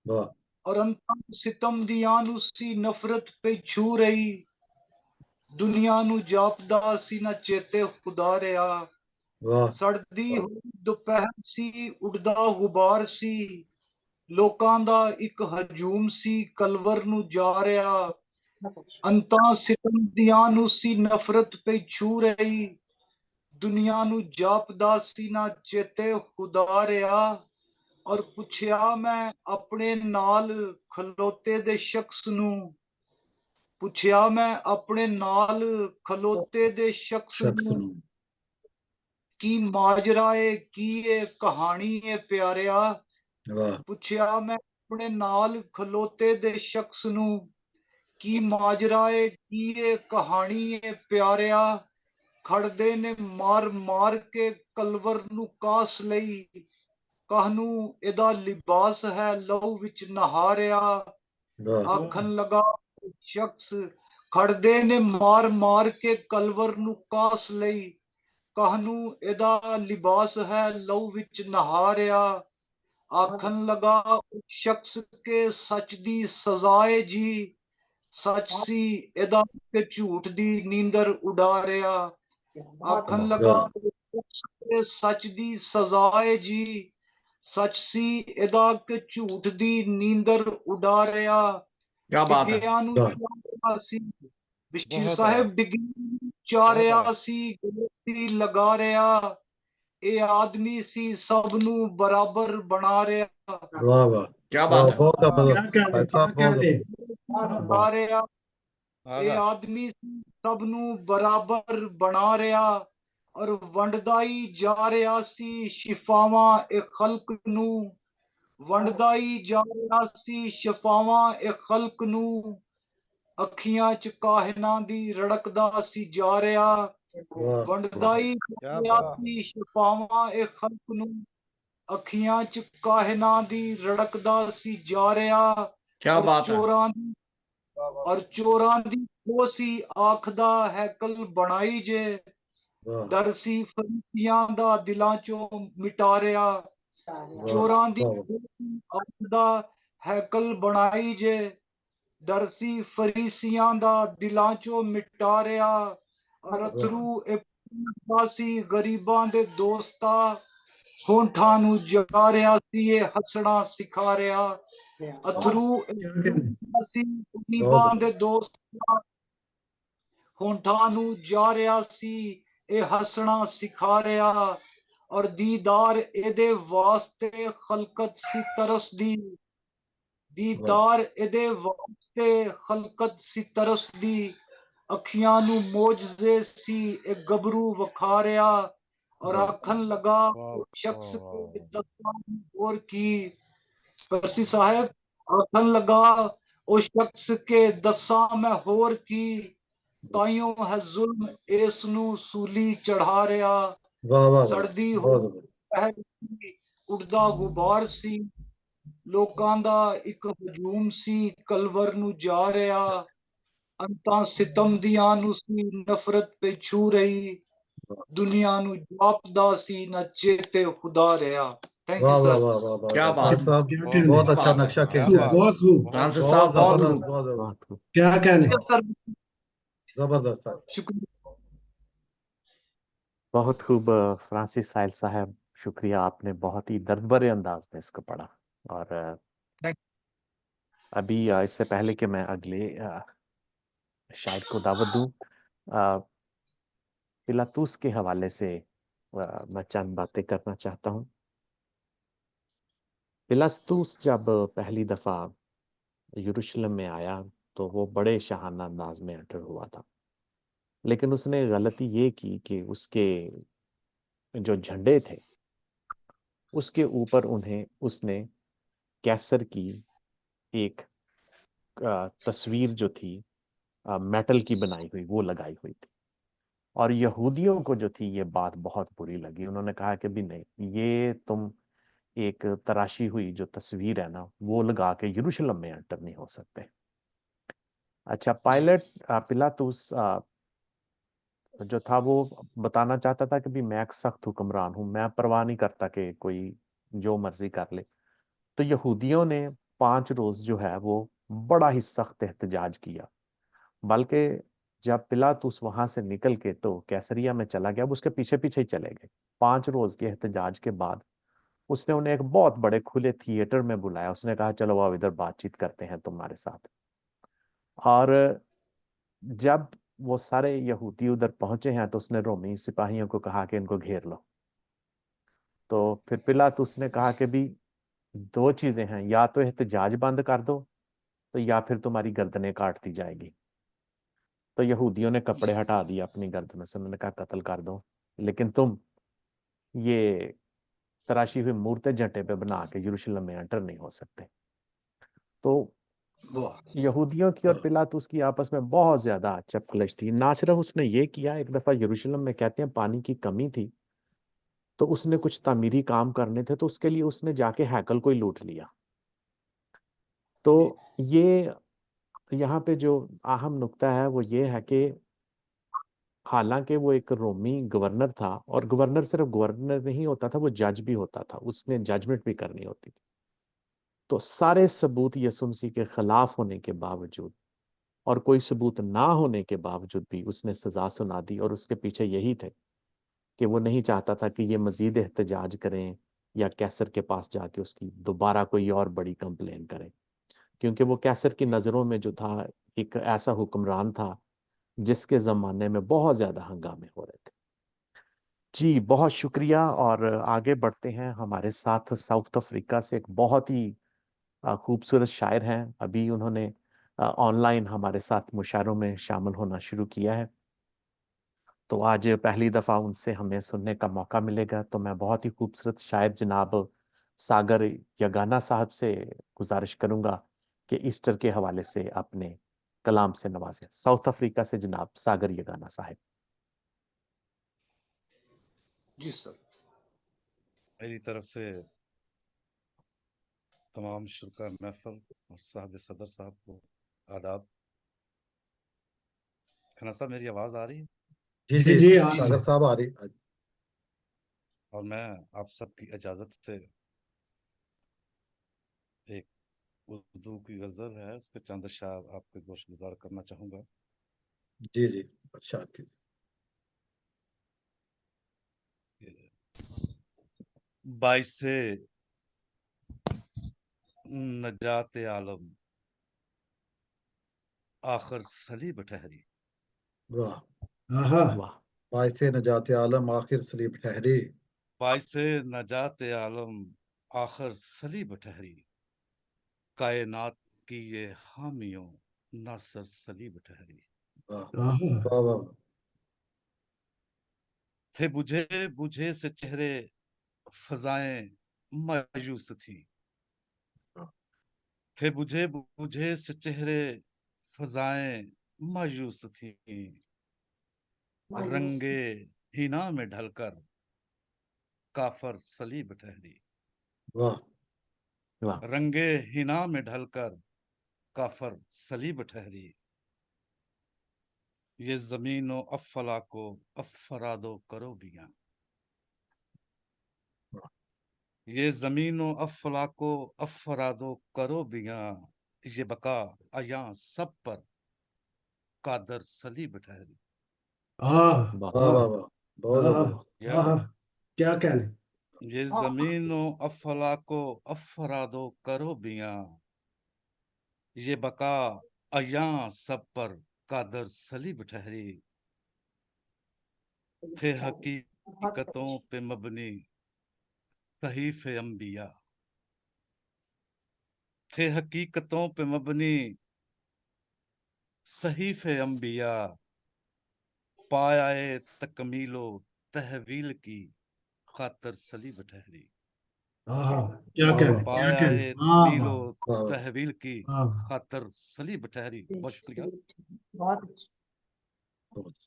वाह ਔਰ ਅੰਤਾਂ ਸਿਤਮ ਦੀਆਂ ਨੂੰ ਸੀ ਨਫ਼ਰਤ ਪੇ ਛੂ ਰਹੀ ਦੁਨੀਆ ਨੂੰ ਜਾਪਦਾ ਸੀ ਨਾ ਚੇਤੇ ਖੁਦਾ ਰਿਹਾ वाह ਸੜਦੀ ਹੋਈ ਦੁਪਹਿਰ ਸੀ ਉੜਦਾ ਗੁਬਾਰ ਸੀ ਲੋਕਾਂ ਦਾ ਇੱਕ ਹਜੂਮ ਸੀ ਕਲਵਰ ਨੂੰ ਜਾ ਰਿਹਾ ਅੰਤਾਂ ਸਿਤਮ ਦੀਆਂ ਨੂੰ ਸੀ ਨਫ਼ਰਤ ਪੇ ਛੂ ਰਹੀ ਦੁਨੀਆ ਨੂੰ ਜਾਪਦਾ ਸੀ ਨਾ ਚੇਤੇ ਖੁਦਾ ਰਿਹਾ ਔਰ ਪੁੱਛਿਆ ਮੈਂ ਆਪਣੇ ਨਾਲ ਖਲੋਤੇ ਦੇ ਸ਼ਖਸ ਨੂੰ ਪੁੱਛਿਆ ਮੈਂ ਆਪਣੇ ਨਾਲ ਖਲੋਤੇ ਦੇ ਸ਼ਖਸ शख्स ਨੂੰ ਨੂੰ ਕੀ ਮਾਜਰਾ ਏ ਕੀ ਏ ਕਹਾਣੀ ਏ ਪਿਆਰਿਆ वाह ਪੁੱਛਿਆ ਮੈਂ ਆਪਣੇ ਨਾਲ ਖਲੋਤੇ ਦੇ ਸ਼ਖਸ ਨੂੰ ਕੀ ਮਾਜਰਾ ਏ ਕੀ ਏ ਕਹਾਣੀ ਏ ਪਿਆਰਿਆ ਖੜਦੇ ਨੇ ਮਾਰ ਮਾਰ ਕੇ ਕਲਵਰ ਨੂੰ ਕਾਸ ਲਈ ਕਾਹਨੂੰ ਇਹਦਾ ਲਿਬਾਸ ਹੈ ਲਹੂ ਵਿੱਚ ਨਹਾ ਰਿਹਾ वाह ਆਖਣ ਲਗਾ ਸ਼ਖਸ ਖੜਦੇ ਨੇ ਮਾਰ ਮਾਰ ਕੇ ਕਲਵਰ ਨੂੰ ਕਾਸ ਲਈ ਕਾਹਨੂੰ ਇਹਦਾ ਲਿਬਾਸ ਹੈ ਲਹੂ ਵਿੱਚ ਨਹਾ ਰਿਹਾ ਆਖਣ ਲਗਾ ਉਸ ਸ਼ਖਸ ਕੇ ਸੱਚ ਦੀ ਸਜ਼ਾ ਏ ਜੀ ਸੱਚ ਸੀ ਇਹਦਾ ਤੇ ਝੂਠ ਦੀ ਨੀਂਦਰ ਉਡਾ ਰਿਹਾ ਆਖਣ ਲਗਾ वाह ਉਸ ਸ਼ਖਸ ਕੇ ਸੱਚ ਦੀ ਸਜ਼ਾ ਏ ਜੀ ਸੱਚ ਸੀ ਇਹਦਾ ਕਿ ਝੂਠ ਦੀ ਨੀਂਦਰ ਉਡਾ ਰਿਹਾ क्या बात है ਡਿੱਗਿਆਂ ਨੂੰ वाह ਚਾਰਿਆ ਸੀ ਬਿਸ਼ਤੀ ਬਹੁਤ ਸਾਹਿਬ ਡਿੱਗਿਆਂ ਨੂੰ ਚਾਰਿਆ ਸੀ ਗਲਤੀ ਲਗਾ ਰਿਹਾ ਇਹ ਆਦਮੀ ਸੀ ਸਭ ਨੂੰ ਬਰਾਬਰ ਬਣਾ ਰਿਹਾ वाह वाह क्या वाह बात है बहुत क्या जबरदस्त कहने भाई क्या साहब बहुत कहने जबरदस्त ਬਣਾ ਰਿਹਾ ਇਹ आगा ਆਦਮੀ ਸੀ ਸਭ ਨੂੰ ਬਰਾਬਰ ਬਣਾ ਰਿਹਾ ਔਰ ਵੰਡਦਾ ਹੀ ਜਾ ਰਿਹਾ ਸੀ ਸ਼ਿਫਾਵਾਂ ਇਹ ਖਲਕ ਨੂੰ ਵੰਡਦਾ ਹੀ ਜਾ ਰਿਹਾ ਸੀ ਸ਼ਿਫਾਵਾਂ ਇਹ ਖਲਕ ਨੂੰ ਅੱਖੀਆਂ ਚ ਕਾਹਿਨਾਂ ਦੀ ਰੜਕਦਾ ਸੀ ਜਾ ਰਿਹਾ वाह ਵੰਡਦਾ ਹੀ क्या ਜਾ ਰਿਹਾ बात ਸੀ ਸ਼ਿਫਾਵਾਂ ਇਹ ਖਲਕ ਨੂੰ ਅੱਖੀਆਂ ਚ ਕਾਹਿਨਾਂ ਦੀ ਰੜਕਦਾ ਸੀ ਜਾ ਰਿਹਾ क्या ਔਰ बात है ਚੋਰਾਂ ਦੀ ਔਰ ਚੋਰਾਂ ਦੀ ਖੋਸੀ ਆਖਦਾ ਹੈਕਲ ਬਣਾਈ ਜੇ वाह ਡਰ ਸੀ ਫਰੀਸੀਆਂ ਦਾ ਦਿਲਾਂ ਚੋਂ ਮਿਟਾ ਰਿਹਾ वाह ਚੋਰਾਂ ਦੀ वाह ਖੋਸੀ ਆਖਦਾ ਹੈਕਲ ਬਣਾਈ ਜੇ ਡਰ ਸੀ ਫਰੀਸੀਆਂ ਦਾ ਦਿਲਾਂ ਚੋਂ ਮਿਟਾ ਰਿਹਾ ਔਰ ਅਥਰੂ ਇਹ ਪੁੱਛਦਾ ਸੀ ਗਰੀਬਾਂ ਦੇ ਦੋਸਤਾ ਹੋਂਠਾਂ ਨੂੰ ਜਗਾ ਰਿਹਾ ਸੀ ਇਹ ਹੱਸਣਾ ਸਿਖਾ ਰਿਹਾ ਅਥਰੂ क्या कहने ਸੀ ਗਰੀਬਾਂ ਦੇ ਦੋਸਤਾਂ ਹੋਂਠਾਂ ਨੂੰ ਜਾ ਰਿਹਾ ਸੀ ਇਹ ਹੱਸਣਾ ਸਿਖਾ ਰਿਹਾ ਔਰ ਦੀਦਾਰ ਇਹਦੇ ਵਾਸਤੇ ਖਲਕਤ ਸੀ ਤਰਸਦੀ ਦੀਦਾਰ ਇਹਦੇ ਵਾਸਤੇ ਖਲਕਤ ਸੀ ਤਰਸਦੀ ਅੱਖੀਆਂ ਨੂੰ ਮੋਜਜ਼ੇ ਸੀ ਇਹ ਗੱਭਰੂ ਵਿਖਾ ਰਿਹਾ ਔਰ वाह ਆਖਣ ਲਗਾ वाह ਸ਼ਖਸ वाह को वाह ਦੱਸਾਂ ਹੋਰ ਕੀ परसी साहब आखन लगा ओ शख्स के दसा मैं होर की ताइयों है जुल्म इस नू सूली चढ़ा रहा वाह वाह वाह सड़दी हो बहुत जबरदस्त पहल सी उड़दा गुबार सी ਲੋਕਾਂ ਦਾ ਇੱਕ ਹਜੂਮ ਸੀ ਕਲਵਰ ਨੂੰ ਜਾ ਰਿਹਾ ਅੰਤਾਂ ਸਿਤਮ ਦੀਆਂ ਨੂੰ ਸੀ ਨਫ਼ਰਤ ਪੇ ਛੂ ਰਹੀ ਦੁਨੀਆ ਨੂੰ ਜਾਪਦਾ ਸੀ ਨਾ ਚੇਤੇ ਖੁਦਾ ਰਿਹਾ ਥੈਂਕ वाह ਯੂ वाह ਸਰ वाह वाह वाह क्या वाह बात साहिब साहब क्या बहुत कहने बहुत अच्छा बात है, नक्शा क्या खींचा है बात बहुत खूब बहुत फ्रांसिस खूब साहब बहुत बहुत जबरदस्त खूब बहुत बहुत खूब क्या कहने सर जबरदस्त साहब शुक्रिया बहुत खूब फ्रांसिस साहिल साहब, शुक्रिया। आपने बहुत ही दर्द भरे अंदाज में इसको पढ़ा। और Thank- अभी इससे पहले कि मैं अगले शायर को दावत दूं, पिलातूस के हवाले से मैं चंद बातें करना चाहता हूं। पिलातूस जब पहली दफा यरूशलेम में आया तो वो बड़े शाहाना अंदाज में एंटर हुआ था, लेकिन उसने गलती ये की कि उसके जो झंडे थे उसके ऊपर उसने कैसर की एक तस्वीर जो थी मेटल की बनाई हुई वो लगाई हुई थी। और यहूदियों को जो थी ये बात बहुत बुरी लगी। उन्होंने कहा कि भी नहीं, ये तुम एक तराशी हुई जो तस्वीर है ना वो लगा के यरूशलेम में एंटर नहीं हो सकते। अच्छा, पिलातुस जो था वो बताना चाहता था कि भी मैं एक सख्त हुक्मरान हूं, मैं परवाह नहीं करता कि कोई जो मर्जी कर ले। तो यहूदियों ने 5 रोज जो है वो बड़ा ही सख्त एहतजाज किया। बल्कि जब पिलातुस वहां से निकल के तो कैसरिया में चला गया, अब उसके पीछे पीछे ही चले गए। 5 रोज के एहतजाज के बाद उसने उन्हें एक बहुत बड़े खुले थिएटर में बुलाया। उसने कहा चलो अब इधर बातचीत करते हैं तुम्हारे साथ। और जब वो सारे यहूदी उधर पहुंचे हैं तो उसने रोमी सिपाहियों को कहा कि इनको घेर लो। तो फिर पिलातुस ने कहा कि भी 2 चीजें हैं, या तो एहतजाज बंद कर दो तो या फिर तुम्हारी गर्दनें काट दी जाएगी। तो यहूदियों ने कपड़े हटा दिए अपनी गर्दनों से। उन्होंने कहा कत्ल कर दो, लेकिन तुम ये तराशी हुई मूर्तें जटे पे बना के यरूशलेम में एंटर नहीं हो सकते। तो वाह यहूदियों की और पिलातुस की आपस में बहुत ज्यादा चपकलश थी। ना सिर्फ उसने ये किया, एक दफा यरूशलेम में कहते हैं पानी की कमी थी, तो उसने कुछ तामीरी काम करने थे, तो उसके लिए उसने जाके हैकल को ही लूट लिया। तो ये यहाँ पे जो अहम नुक्ता है वो ये है कि हालांकि वो एक रोमी गवर्नर था, और गवर्नर सिर्फ गवर्नर नहीं होता था, वो जज भी होता था, उसने जजमेंट भी करनी होती थी। तो सारे सबूत यीशु मसीह के खिलाफ होने के बावजूद और कोई सबूत ना होने के बावजूद भी उसने सजा सुना दी। और उसके पीछे यही थे कि वो नहीं चाहता था कि ये मजीद एहतजाज करें या कैसर के पास जाके उसकी दोबारा कोई और बड़ी कंप्लेन करें, क्योंकि वो कैसर की नज़रों में जो था एक ऐसा हुक्मरान था जिसके ज़माने में बहुत ज़्यादा हंगामे हो रहे थे। जी बहुत शुक्रिया। और आगे बढ़ते हैं। हमारे साथ साउथ अफ्रीका से एक बहुत ही खूबसूरत शायर हैं। अभी उन्होंने ऑनलाइन हमारे साथ मुशायरों में शामिल होना शुरू किया है। तो आज पहली दफ़ा उनसे हमें सुनने का मौका मिलेगा। तो मैं बहुत ही खूबसूरत शायर जनाब सागर यगाना साहब से गुजारिश करूंगा कि ईस्टर के हवाले से अपने कलाम से नवाजें। साउथ अफ्रीका से जनाब सागर यगाना साहब। जी सर। मेरी तरफ से तमाम शुरा महफल और साहब सदर साहब को आदाब। खन्ना साहब, मेरी आवाज आ रही है? जी जी जी जी आ रही सागर है। साहब आ रही। और मैं आप सबकी इजाजत से एक उर्दू की गजल है उसके चंद अशार आपके गोश गुजार करना चाहूंगा। जी जी इरशाद कीजिए। बाइसे नजात आलम आखिर सलीब ठहरी। वाह। आहा वाह बाइसे नजात आलम आखिर सलीब ठहरी। बाइसे नजात आलम आखिर सलीब ठहरी। कायनात की ये हामियों नासर सलीब ठहरी। वाह आहा वाह वाह। थे बुझे बुझे से चेहरे फजाएं मायूस थी। थे बुझे बुझे से चेहरे फजाएं मायूस थी। मायूस रंगे हिना में ढलकर काफर सलीब ठहरी। वाह वाह रंगे हिना में ढलकर काफर सलीब ठहरी। ये जमीनों अफला को अफरादो करो बिया। ये जमीनों अफला को अफरादो करो बिया। ये बका अया सब पर कादर सलीब ठहरी। आह वाह वाह वाह वाह वाह। बहुत आहा जबरदस्त। या आहा क्या कहने। ये जमीनों अफला को अफरादो करो बिया। ये बका अया सब पर कादर सलीब ठहरी। थे अच्छा, बहुत हकीकतों अच्छे। पे मबनी सहीफे अंबिया। थे हकीकतों पे मबनी सहीफे अंबिया। पाए तकमीलो तहवील की खातर सलीब ठहरी। हाँ क्या वाह, कह वाह, रहे क्या पाया कह रहे है वाह वाह मीलो वाह, वाह। तहवील की वाह खातर सलीब ठहरी। बहुत शुक्रिया। बहुत अच्छा।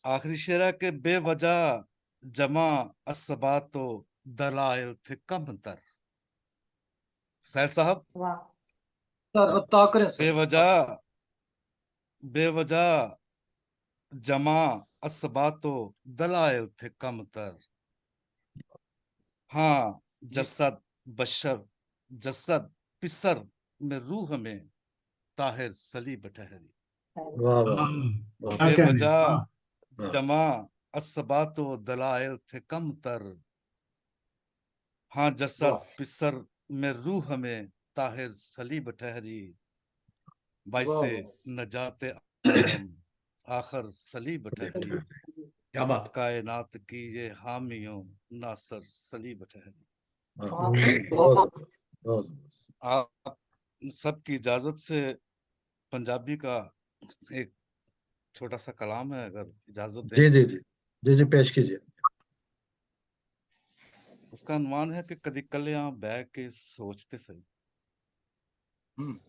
आखिरी शेर है कि बेवजह जमा असबातो दलाइल थे कम तर। सैद साहब, वाह सर अता करें सर। बेवजह बेवजह जमा असबातो दलाइल थे कम तर। हाँ जसद बशर जसद पिसर में रूह में ताहिर सलीब ठहरी। वाह, वाह, हाँ वाह, क्या कह रहे बेवजह वाह वाह। जमा असबातो दलाइल थे कम तर। हाँ जसद वाह पिसर में रूह में ताहिर सलीब ठहरी। वाह बाइसे वाह। नजात आलम आखिर सलीब ठहरी। क्या बात। कायनात की ये हामियों नासर सलीब ठहरी। हाँ, बहुत बहुत जबरदस्त, बहुत जबरदस्त। आप सबकी इजाजत से पंजाबी का एक छोटा सा कलाम है, अगर इजाजत दें जी तो। जी जी जी जी, पेश कीजिए। उसका अनुमान है कि कदी कलियां बैठ के सोचते सही, हम्म।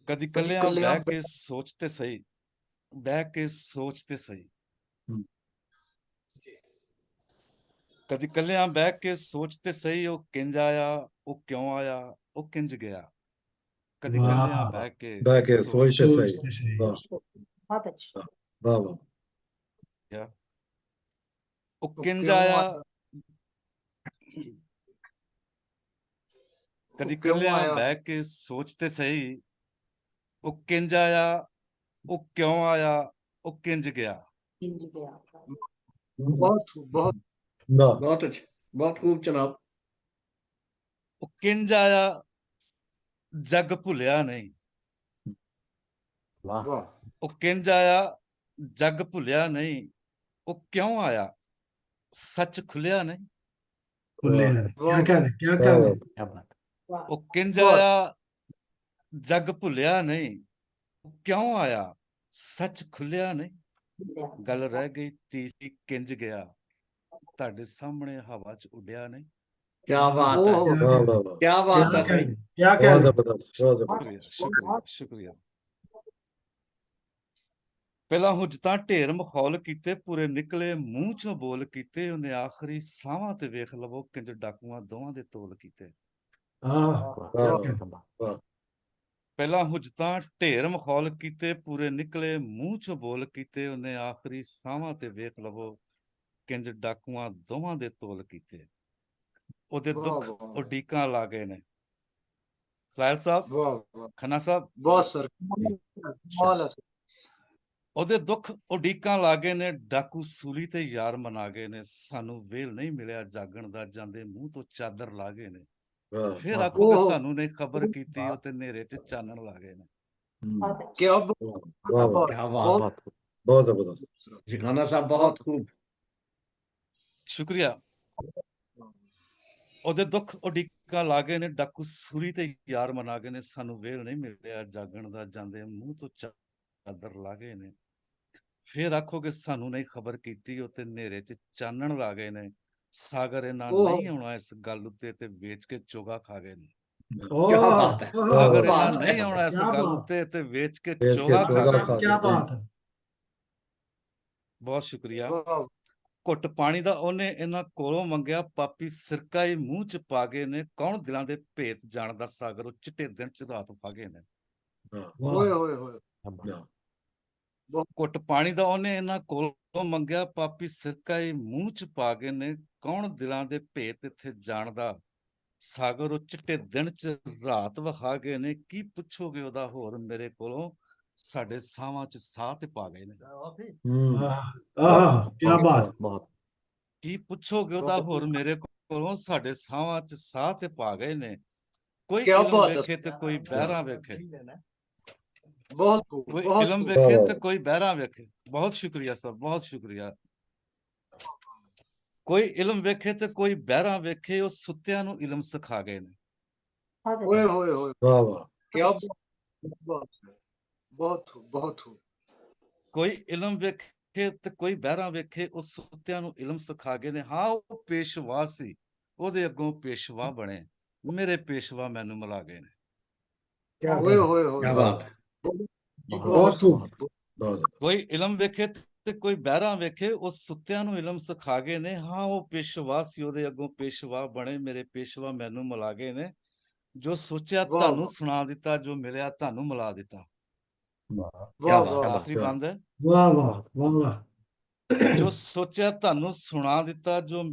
कदी कदी कलियां कलियां बैठ के सोचते सही, बैठ के सोचते सही, हम्म, कदी कलियां बैठ के सोचते सही। ओ किंज आया, ओ क्यों आया, ओ किंज गया। कदी कलियां वाह बैठ के बह के सोचते सोचते सही। सोचते सही वाह, बहुत अच्छा। वाह, वाह। या ओ तो किंज क्यों आया, आया, वो कदी क्यों कलियां आया। बैठ के सोचते सही। ओ किंज आया, ओ क्यों आया, ओ किंज गया। हिंदी गया बहुत बहुत वाह, बहुत अच्छा, बहुत खूब जनाब। ओ किंज आया जग भुलिया नहीं। वाह वाह ओ किंज आया जग भुलिया नहीं। ओ क्यों आया सच खुलिया नहीं। खुले वाह, हैं क्या वाह कह रहे क्या वाह, कह वाह। रहे क्या बात। वाह ओ किंज वाह। आया जग भुलिया नहीं। ओ क्यों आया सच खुलिया नहीं। गल रह गई तीसरी किंज गया, ਤੁਹਾਡੇ ਸਾਹਮਣੇ हवा च उड़िया नहीं। क्या वाह बात है, क्या वाह, कह वाह, रहे वाह। क्या क्या बात है कह सही। रहे क्या कह बहुत रहे जबरदस्त, बहुत बहुत जबरदस्त। शुक्रिया शुक्रिया बहुत शुक्रिया। ਪਹਿਲਾਂ ਹੁਜਤਾਂ ਢੇਰ ਮਖੌਲ ਕੀਤੇ, ਪੂਰੇ ਨਿਕਲੇ ਮੂੰਹ ਚੋਂ ਬੋਲ ਕੀਤੇ। ਉਹਨੇ ਆਖਰੀ ਸਾਹਾਂ ਤੇ ਵੇਖ ਲਵੋ ਕਿੰਜ ਡਾਕੂਆਂ ਦੋਵਾਂ ਦੇ ਤੋਲ ਕੀਤੇ। हाँ वाह क्या वाह, कह क्या बात। वाह। ਪਹਿਲਾਂ ਹੁਜਤਾਂ ਢੇਰ ਮਖੌਲ ਕੀਤੇ, ਪੂਰੇ ਨਿਕਲੇ ਮੂੰਹ ਚੋਂ ਬੋਲ ਕੀਤੇ। ਉਹਨੇ ਆਖਰੀ ਸਾਹਾਂ ਤੇ ਵੇਖ ਲਵੋ ਕਿੰਜ ਡਾਕੂਆਂ ਦੋਵਾਂ ਦੇ ਤੋਲ ਕੀਤੇ। ਉਹਦੇ वाह ਦੁੱਖ वाह ਉਡੀਕਾਂ ਲਾ ਗਏ ਨੇ। ਸਾਹਿਲ ਸਾਹਿਬ, वाह वाह। ਖੰਨਾ ਸਾਹਿਬ, बहुत सर जी, कमाल है सर। ਉਹਦੇ ਦੁੱਖ ਉਡੀਕਾਂ ਲਾ ਗਏ ਨੇ। ਡਾਕੂ ਸੂਲੀ ਤੇ ਯਾਰ ਮਨਾ ਗਏ ਨੇ। ਸਾਨੂੰ ਵੇਲ ਨਹੀਂ ਮਿਲਿਆ ਜਾਗਣ ਦਾ, ਜਾਂਦੇ ਮੂੰਹ ਤੋਂ ਚਾਦਰ ਲਾ ਗਏ ਨੇ। वाह, ਫਿਰ वाह ਆਖੋਗੇ ओह ਸਾਨੂੰ ਨੇ ਖਬਰ ਕੀਤੀ, ਉਹ ਤੇ ਹਨੇਰੇ 'ਚ ਚਾਨਣ ਲਾ ਗਏ ਨੇ। बहुत अच्छा क्या वाह, वाह, वाह। क्या बात। बहुत बहुत खूब। बहुत जबरदस्त। जिनाना साहब बहुत खूब। ਸ਼ੁਕਰੀਆ। ਉਹਦੇ ਦੁੱਖ ਉਡੀਕਾਂ ਲਾ ਗਏ ਨੇ। ਡਾਕੂ ਸੂਲੀ ਤੇ ਯਾਰ ਮਨਾ ਗਏ ਨੇ। ਸਾਨੂੰ ਵੇਲ ਨਹੀਂ ਮਿਲਿਆ ਜਾਗਣ ਦਾ, ਜਾਂਦੇ ਮੂੰਹ ਤੋਂ ਚਾਦਰ ਲਾ ਗਏ ਨੇ। ਫਿਰ ਆਖੋਗੇ ਸਾਨੂੰ ਨਹੀਂ ਖਬਰ ਕੀਤੀ, ਉਹ ਤੇ ਹਨੇਰੇ 'ਚ ਚਾਨਣ ਲਾ ਗਏ ਨੇ। ਸਾਗਰ ਇਹਨਾਂ ओह ਨਹੀਂ ਆਉਣਾ ਇਸ ਗੱਲ ਉੱਤੇ, ਤੇ ਵੇਚ ਕੇ ਚੋਗਾ ਖਾ ਗਏ ਨੇ। क्या ओह बात है, ओह, ਸਾਗਰ ਇਹਨਾਂ बात ਨਹੀਂ है। ਆਉਣਾ ਇਸ क्या ਗੱਲ बात ਉੱਤੇ, ਤੇ ਵੇਚ ਕੇ देश के ਚੋਗਾ ਖਾ खन्ना चोगा ਗਏ साहब ਨੇ। खा क्या गए। बात है ਬਹੁਤ ਸ਼ੁਕਰੀਆ। वाह ਘੁੱਟ ਪਾਣੀ ਦਾ ਉਹਨੇ ਇਹਨਾਂ ਕੋਲੋਂ ਮੰਗਿਆ, ਪਾਪੀ ਸਿਰਕਾ ਹੀ ਮੂੰਹ 'ਚ ਪਾ ਗਏ ਨੇ। ਕੌਣ ਦਿਲਾਂ ਦੇ ਭੇਤ ਜਾਣਦਾ ਸਾਗਰ, ਉਹ ਚਿੱਟੇ ਦਿਨ 'ਚ ਰਾਤ ਪਾ ਗਏ ਨੇ। वाह, वाह ओए ओए ओए क्या बात। वाह। ਘੁੱਟ ਪਾਣੀ ਦਾ ਉਹਨੇ ਇਹਨਾਂ ਕੋਲੋਂ ਮੰਗਿਆ, ਪਾਪੀ ਸਿਰਕਾ ਹੀ ਮੂੰਹ 'ਚ ਪਾ ਗਏ ਨੇ। ਕੌਣ ਦਿਲਾਂ ਦੇ ਭੇਤ ਇੱਥੇ ਜਾਣਦਾ ਸਾਗਰ, ਉਹ ਚਿੱਟੇ ਦਿਨ 'ਚ ਰਾਤ ਵਖਾ ਗਏ ਨੇ। ਕੀ ਪੁੱਛੋਗੇ ਉਹਦਾ ਹੋਰ ਮੇਰੇ ਕੋਲੋਂ, ਸਾਡੇ ਸਾਹਾਂ 'ਚ ਸਾਹ ਤੇ ਪਾ ਗਏ ਨੇ। आह, आह, क्या वाह, बात वाह। बहुत ਕੀ ਪੁੱਛੋਗੇ ਉਹਦਾ ਹੋਰ ਮੇਰੇ ਕੋਲੋਂ, ਸਾਡੇ ਸਾਹਾਂ 'ਚ ਸਾਹ ਤੇ ਪਾ ਗਏ ਨੇ। ਕੋਈ क्या ਇਲਮ बात है ਵੇਖੇ ਤੇ ਕੋਈ ਬਹਿਰਾ ਵੇਖੇ, बहुत खूब ਕੋਈ बहुत ਇਲਮ खूब। ਵੇਖੇ वाह, ਤੇ ਕੋਈ ਬਹਿਰਾ ਵੇਖੇ। ਬਹੁਤ ਸ਼ੁਕਰੀਆ ਸਰ, ਬਹੁਤ ਸ਼ੁਕਰੀਆ। ਕੋਈ ਇਲਮ ਵੇਖੇ ਤੇ ਕੋਈ ਬਹਿਰਾ ਵੇਖੇ, ਉਹ ਸੁੱਤਿਆਂ ਨੂੰ ਇਲਮ ਸਿਖਾ ਗਏ ਨੇ। बहुत ओए अच्छा ओए ओए वाह, वाह। क्या अच्छा बात है। बहुत खूब बहुत खूब। ਕੋਈ ਇਲਮ ਵੇਖੇ ਤੇ ਕੋਈ ਬਹਿਰਾ ਵੇਖੇ, ਉਹ ਸੁੱਤਿਆਂ ਨੂੰ ਇਲਮ ਸਿਖਾ ਗਏ ਨੇ। ਹਾਂ ਉਹ ਪੇਸ਼ਵਾ ਸੀ, ਉਹਦੇ ਅੱਗੋਂ ਪੇਸ਼ਵਾ ਬਣੇ, ਮੇਰੇ ਪੇਸ਼ਵਾ ਮੈਨੂੰ ਮਿਲਾ ਗਏ ਨੇ। क्या ओए बात होए होए क्या बात है बहुत बहुत खूब बहुत बहुत ਕੋਈ ਇਲਮ ਵੇਖੇ ਤੇ ਕੋਈ ਬਹਿਰਾ ਵੇਖੇ, ਉਹ ਸੁੱਤਿਆਂ ਨੂੰ ਇਲਮ ਸਿਖਾ ਗਏ ਨੇ। ਹਾਂ, ਉਹ ਪੇਸ਼ਵਾ ਸੀ, ਉਹਦੇ ਅੱਗੋਂ ਪੇਸ਼ਵਾ ਬਣੇ, ਮੇਰੇ ਪੇਸ਼ਵਾ ਮੈਨੂੰ ਮਿਲਾ ਗਏ ਨੇ। ਜੋ ਸੋਚਿਆ वाह ਤੁਹਾਨੂੰ वाह ਸੁਣਾ ਦਿੱਤਾ, ਜੋ ਮਿਲਿਆ ਤੁਹਾਨੂੰ ਮਿਲਾ ਦਿੱਤਾ। क्या वाह बात वाह क्या बात ਆਖਰੀ क्या ਬੰਦ ਹੈ। वाह वाह बहुत वाह वाह ਜੋ ਸੋਚਿਆ ਤੁਹਾਨੂੰ ਸੁਣਾ ਦਿੱਤਾ, ਜੋ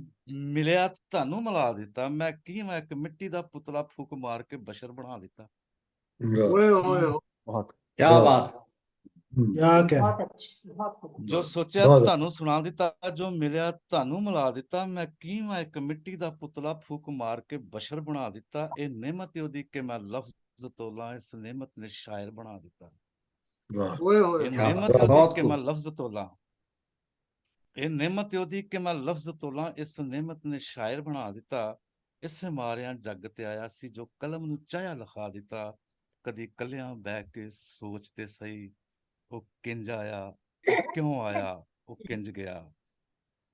ਮਿਲਿਆ ਤੁਹਾਨੂੰ ਮਿਲਾ ਦਿੱਤਾ। ਮੈਂ ਇੱਕ ਮਿੱਟੀ ਦਾ ਪੁਤਲਾ ਫੂਕ ਮਾਰ ਕੇ ਬਸ਼ਰ ਬਣਾ ਦਿੱਤਾ। वाह ओए होए होए बहुत क्या वाह बात है क्या कह बहुत अच्छे, बहुत खूब। ਜੋ ਸੋਚਿਆ बहुत ਤੁਹਾਨੂੰ ਸੁਣਾ ਦਿੱਤਾ, ਜੋ ਮਿਲਿਆ ਤੁਹਾਨੂੰ ਮਿਲਾ ਦਿੱਤਾ। ਮੈਂ ਇੱਕ ਮਿੱਟੀ ਦਾ ਪੁਤਲਾ ਫੂਕ ਮਾਰ ਕੇ ਬਸ਼ਰ ਬਣਾ ਦਿੱਤਾ। ਇਹ ਨਿਮਤ ਉਹਦੀ ਕਿ ਮੈਂ ਲਫ਼ਜ਼ ਤੋਲਾਂ, ਇਸ ਨਿਮਤ ਨੇ ਸ਼ਾਇਰ ਬਣਾ ਦਿੱਤਾ। वाह ओए होए ਇਹ क्या बात ਨਿਮਤ है ਉਹਦੀ बहुत ਕਿ ਮੈਂ खूब ਲਫ਼ਜ਼ ਤੋਲਾਂ, ਇਹ ਨਿਮਤ ਉਹਦੀ ਕਿ ਮੈਂ ਲਫ਼ਜ਼ ਤੋਲਾਂ, ਇਸ ਨਿਮਤ ਨੇ ਸ਼ਾਇਰ ਬਣਾ ਦਿੱਤਾ। ਇਸੇ ਮਾਰਿਆਂ ਜੱਗ ਤੇ ਆਇਆ ਸੀ, ਜੋ ਕਲਮ ਨੂੰ ਚਾਹਿਆ ਲਿਖਾ ਦਿੱਤਾ। ਕਦੀ ਕੱਲਿਆਂ ਬਹਿ ਕੇ ਸੋਚਦੇ ਸਹੀ, ਉਹ ਕਿੰਜ ਆਇਆ, ਉਹ ਕਿਉਂ ਆਇਆ, ਉਹ ਕਿੰਜ ਗਿਆ।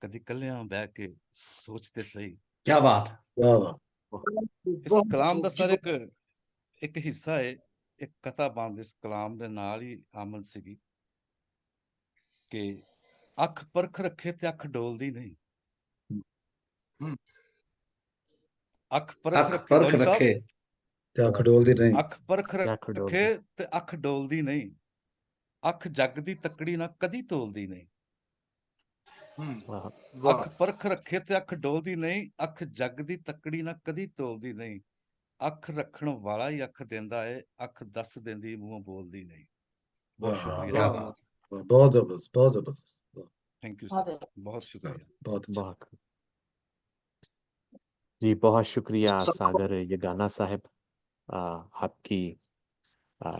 ਕਦੀ ਕੱਲਿਆਂ ਬਹਿ ਕੇ ਸੋਚਦੇ ਸਹੀ। क्या बात है वाह वाह ਇਸ बहुत ਕਲਾਮ ਦਾ खूब ਸਰ जी ਇੱਕ ਹਿੱਸਾ ਹੈ, ਇੱਕ ਕਥਾ ਬੰਦ ਇਸ ਕਲਾਮ ਦੇ ਨਾਲ ਹੀ ਆਮਦ ਸੀਗੀ ਕਿ ਅੱਖ ਪਰਖ ਰੱਖੇ ਤੇ ਅੱਖ ਡੋਲਦੀ ਨਹੀਂ। हम्म, ਅੱਖ ਪਰਖ अख ਰੱਖੇ परख ਡੋਲੀ ਸਾਹਿਬ, रखे क्या खडोलती नहीं ਅੱਖ ਪਰਖ क्या ਰੱਖੇ खडोलती ਤੇ ਅੱਖ ਡੋਲਦੀ ਨਹੀਂ। ਅੱਖ ਜੱਗ ਦੀ ਤੱਕੜੀ ਨਾ ਕਦੀ ਤੋਲਦੀ ਨਹੀਂ। वाह वाह ਅੱਖ ਪਰਖ ਰੱਖੇ ਤੇ ਅੱਖ ਡੋਲਦੀ ਨਹੀਂ। ਅੱਖ ਜੱਗ ਦੀ ਤੱਕੜੀ ਨਾ ਕਦੀ ਤੋਲਦੀ ਨਹੀਂ। ਅੱਖ ਰੱਖਣ ਵਾਲਾ ਹੀ ਅੱਖ ਦਿੰਦਾ ਏ, ਅੱਖ ਦੱਸ ਦਿੰਦੀ ਮੂੰਹ ਬੋਲਦੀ ਨਹੀਂ। ਬਹੁਤ वाह ਸ਼ੁਕਰੀਆ। क्या वाह बात वाह, बहुत जबरदस्त बहुत जबरदस्त वाह, थैंक यू बहुत सर, अच्छे। बहुत शुक्रिया। बहुत अच्छा बहुत जी, बहुत शुक्रिया सब सागर ये गाना साहब। आपकी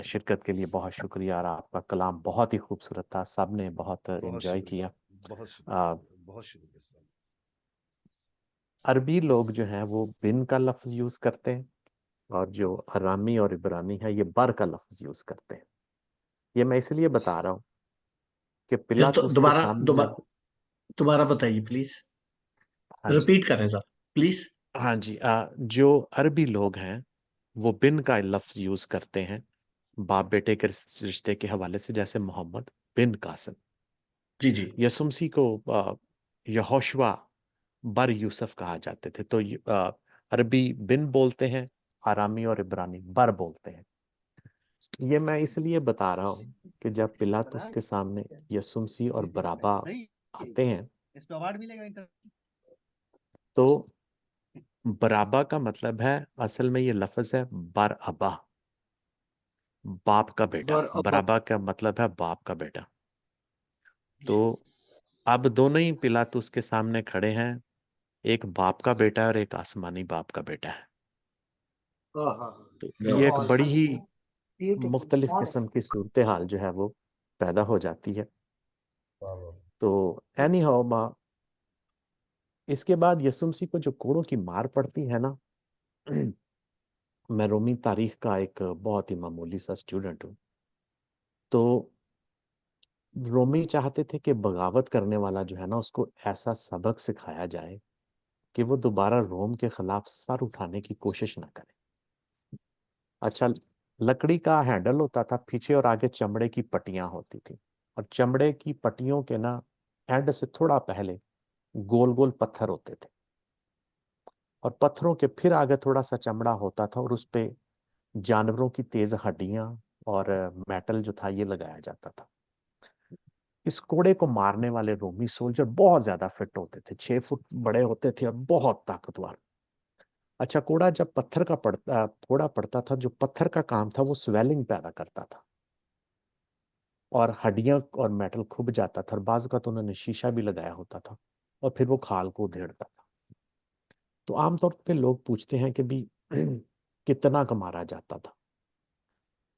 शिरकत के लिए बहुत शुक्रिया। और आपका कलाम बहुत ही खूबसूरत था, सबने बहुत बहुत एंजॉय शुक्रिया किया। सर, बहुत आ, शुक्रिया, बहुत शुक्रिया सर। अरबी लोग जो हैं वो बिन का लफ्ज यूज करते हैं, और जो अरामी और इब्रानी है ये बर का लफ्ज यूज करते हैं। ये मैं इसलिए बता रहा हूँ कि फिर तो पिलातुस के दोबारा सामने दोबारा जब दोबारा बताइए प्लीज हाँ जी रिपीट करें सर प्लीज हाँ जी जो अरबी लोग हैं वो बिन का लफ्ज यूज करते हैं बाप बेटे के रिश्ते के हवाले से, जैसे मोहम्मद बिन कासिम। जी जी यसुमसी को यहोशुआ बर यूसुफ कहा जाते थे। तो अरबी बिन बोलते हैं, आरामी और इब्रानी बर बोलते हैं। ये मैं इसलिए बता रहा हूँ कि जब पिलातुस के सामने यसुमसी और बराबा आते हैं तो बराबा का मतलब है, असल में ये लफ्ज है बर अबा, बाप का बेटा। बार अब बराबा का मतलब है बाप का बेटा। तो अब दोनों ही पिलातुस के सामने खड़े हैं, एक बाप का बेटा है और एक आसमानी बाप का बेटा है। हाँ हाँ तो वाह ये एक बड़ी ही ब्यूटीफुल, मुख्तलिफ बहुत किस्म अच्छे। की सूरत हाल जो है वो पैदा हो जाती है। वाह तो एनी हाउ इसके बाद यसुमसी को जो कोड़ों की मार पड़ती है ना, मैं रोमी तारीख का एक बहुत ही मामूली सा स्टूडेंट हूँ। तो रोमी चाहते थे कि बगावत करने वाला जो है ना उसको ऐसा सबक सिखाया जाए कि वो दोबारा रोम के खिलाफ सर उठाने की कोशिश ना करे। अच्छा, लकड़ी का हैंडल होता था, पीछे और आगे चमड़े की पट्टियां होती थी, और चमड़े की पट्टियों के ना एंड से थोड़ा पहले गोल गोल पत्थर होते थे, और पत्थरों के फिर आगे थोड़ा सा चमड़ा होता था, और उस पे जानवरों की तेज हड्डियां और मेटल जो था ये लगाया जाता था। इस कोड़े को मारने वाले रोमी सोल्जर बहुत ज्यादा फिट होते थे, 6 फुट बड़े होते थे और बहुत ताकतवर। अच्छा, कोड़ा पड़ता था, जो पत्थर का काम था वो स्वेलिंग पैदा करता था, और हड्डियां और मेटल खुब जाता था, और बाजू का तो उन्होंने शीशा भी लगाया होता था, और फिर वो खाल को उधेड़ता था। तो आमतौर पे लोग पूछते हैं कि भी कितना का मारा जाता था।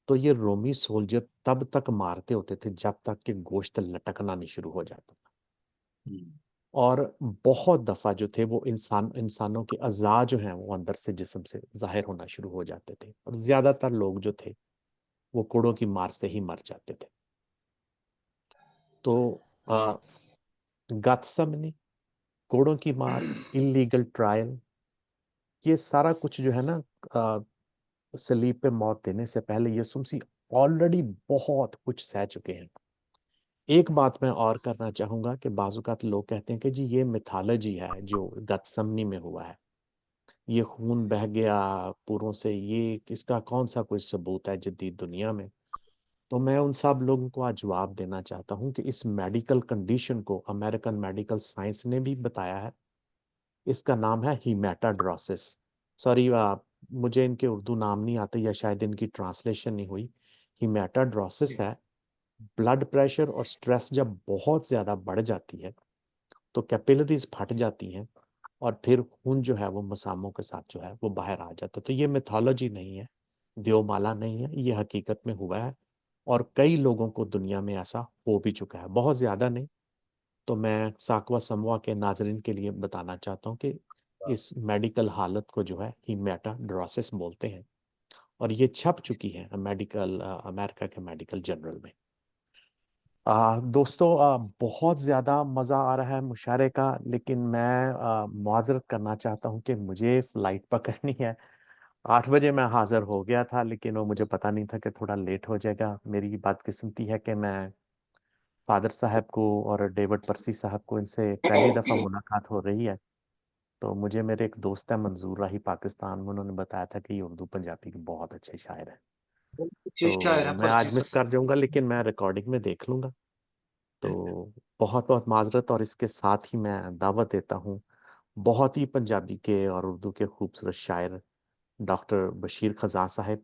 तो ये रोमी सोल्जर तब तक मारते होते थे जब तक कि गोश्त लटकना नहीं शुरू हो जाता था। और बहुत दफा जो थे वो इंसानों के अज़ा जो हैं वो अंदर से जिस्म से जाहिर होना शुरू हो जाते थे, और ज्यादातर लोग जो थे वो कोड़ों की मार से ही मर जाते थे। तो गतसमनी, कोड़ों की मार, इलीगल ट्रायल, ये सारा कुछ जो है ना, सलीब पे मौत देने से पहले यीशु मसीह ऑलरेडी बहुत कुछ सह चुके हैं। एक बात मैं और करना चाहूंगा कि बाज़-औक़ात लोग कहते हैं कि जी ये मिथोलॉजी है जो गतसमनी में हुआ है, ये खून बह गया पूरों से, ये इसका कौन सा कोई सबूत है जदीद दुनिया में। तो मैं उन सब लोगों को आज जवाब देना चाहता हूं कि इस मेडिकल कंडीशन को अमेरिकन मेडिकल साइंस ने भी बताया है। इसका नाम है हीमेटाड्रोसिस। सॉरी, मुझे इनके उर्दू नाम नहीं आते या शायद इनकी ट्रांसलेशन नहीं हुई। हीमेटाड्रोसिस है, ब्लड प्रेशर और स्ट्रेस जब बहुत ज़्यादा बढ़ जाती है तो कैपिलरीज फट जाती हैं और फिर खून जो है वो मसामों के साथ जो है वो बाहर आ जाता है। तो ये मिथोलॉजी नहीं है, देवमाला नहीं है, ये हकीकत में हुआ है और कई लोगों को दुनिया में ऐसा हो भी चुका है, बहुत ज़्यादा नहीं। तो मैं साकवा समवा के नाज़रीन के लिए बताना चाहता हूँ कि इस मेडिकल हालत को जो है हीमेटाड्रोसिस बोलते हैं और ये छप चुकी है अमेरिका के मेडिकल जर्नल में। दोस्तों, बहुत ज़्यादा मज़ा आ रहा है मुशायरे का, लेकिन मैं मुआज़रत करना चाहता हूँ कि मुझे फ़्लाइट पकड़नी है। 8 बजे मैं हाज़िर हो गया था, लेकिन वो मुझे पता नहीं था कि थोड़ा लेट हो जाएगा। मेरी बदकिस्मती है कि मैं फ़ादर साहब को और डेविड पर्सी साहब को इनसे पहली दफ़ा मुलाकात हो रही है। तो मुझे मेरे एक दोस्त है मंजूर राही पाकिस्तान में, उन्होंने बताया था कि ये उर्दू पंजाबी के बहुत अच्छे शायर हैं। अच्छे शायर तो हैं मैं आज पर्ची मिस सर। कर जाऊँगा, लेकिन मैं रिकॉर्डिंग में देख लूँगा। तो बहुत-बहुत माज़रत, और इसके साथ ही मैं दावत देता हूँ बहुत ही पंजाबी के और उर्दू के खूबसूरत शायर डॉक्टर बशीर ख़ज़ा साहब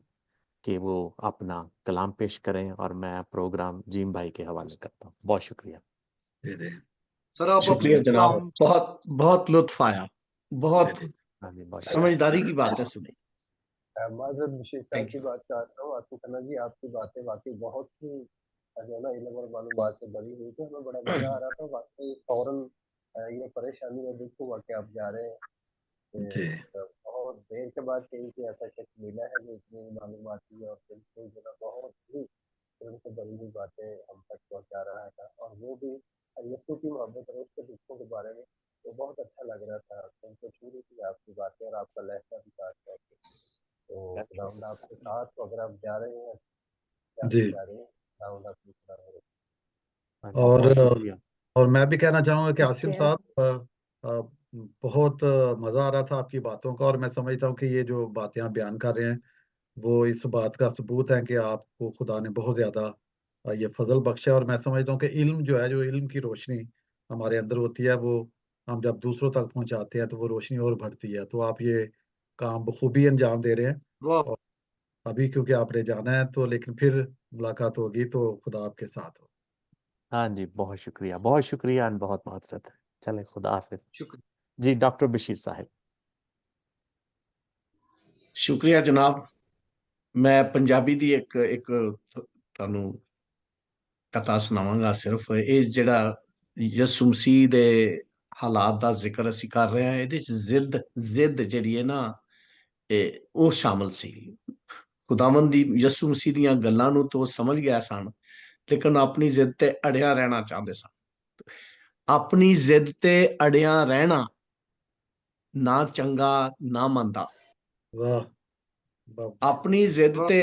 कि वो अपना कलाम पेश करें और मैं प्रोग्राम जीम भाई के हवाले करता हूँ। बहुत शुक्रिया। दे दे सर आप शुक्रिया अपने जनाब, कलाम बहुत बहुत लुत्फ आया, बहुत दे हाँ जी, बहुत शुक्रिया। समझदारी की बातें सुनी। माजरत बशीर साहब थैंक की यू। बात चाहता हूँ। आतिफ खन्ना जी, आपकी बातें वाकई बहुत ही जो है ना इल्म और मालूमात से भरी हुई थी। हमें बड़ा मजा आ रहा था वाकई। फौरन ये परेशानी में दुख हुआ कि आप जा रहे हैं। जी बहुत देर के बाद कहीं से ऐसा शख्स मिला है जो इतनी मालूमाती और बिल्कुल जो है बहुत ही इल्म से भरी हुई बातें हम तक पहुंचा रहा था, और वो भी यीशु की मोहब्बत और उसके दुखों के बारे में। तो बहुत अच्छा लग रहा था, हमको छू रही थी आपकी बातें और आपका लहजा भी साथ साथ। तो खुदावंद आपके साथ, तो अगर आप जा रहे हैं, जाते जी जा रहे हैं, खुदावंद आपकी खुदा रहे। हाँ जी, और बहुत शुक्रिया। और मैं भी कहना चाहूँगा कि आसिम शुक्रिया। साहब, बहुत मज़ा आ रहा था आपकी बातों का, और मैं समझता हूँ कि ये जो बातें आप बयान कर रहे हैं वो इस बात का सबूत है कि आपको खुदा ने बहुत ज़्यादा ये फजल बख्शा है। और मैं समझता हूँ कि इल्म जो है, जो इल्म की रोशनी हमारे अंदर होती है, वो हम जब दूसरों तक पहुँचाते हैं तो वो रोशनी और बढ़ती है। तो आप ये काम बखूबी अंजाम दे रहे हैं। वाह और अभी क्योंकि आपने जाना है, तो लेकिन फिर मुलाकात होगी, तो खुदा आपके साथ हो। हाँ जी, बहुत शुक्रिया और बहुत माज़रत है। चलें, खुदा हाफ़िज़। शुक्रिया। जी, डॉक्टर बशीर साहब। शुक्रिया जनाब। मैं पंजाबी दी एक ਤੁਹਾਨੂੰ कथा सुनावांगा। सिर्फ ये ਜਿਹੜਾ ਯਿਸੂ ਮਸੀਹ ਦੇ ਹਾਲਾਤ ਦਾ ਜ਼ਿਕਰ ਅਸੀਂ ਕਰ ਰਹੇ ਹਾਂ, ਇਹਦੇ ਚ ਜ਼ਿੱਦ ਜਿਹੜੀ ਹੈ ਨਾ, ਉਹ ਸ਼ਾਮਲ ਸੀ। ਖੁਦਾਵੰਦ ਦੀ ਯਿਸੂ ਮਸੀਹ ਦੀਆਂ ਗੱਲਾਂ ਨੂੰ ਤੋਂ ਸਮਝ ਗਿਆ ਸਨ, ਲੇਕਿਨ ਆਪਣੀ ਜ਼ਿੱਦ ਤੇ ਅੜਿਆ ਰਹਿਣਾ ਚਾਹੁੰਦੇ ਸਨ। ਆਪਣੀ ਜ਼ਿੱਦ ਤੇ ਅੜਿਆ ਰਹਿਣਾ ਨਾ ਚੰਗਾ ਨਾ ਮੰਦਾ। वाह वाह, ਆਪਣੀ ਜ਼ਿੱਦ वाह ਤੇ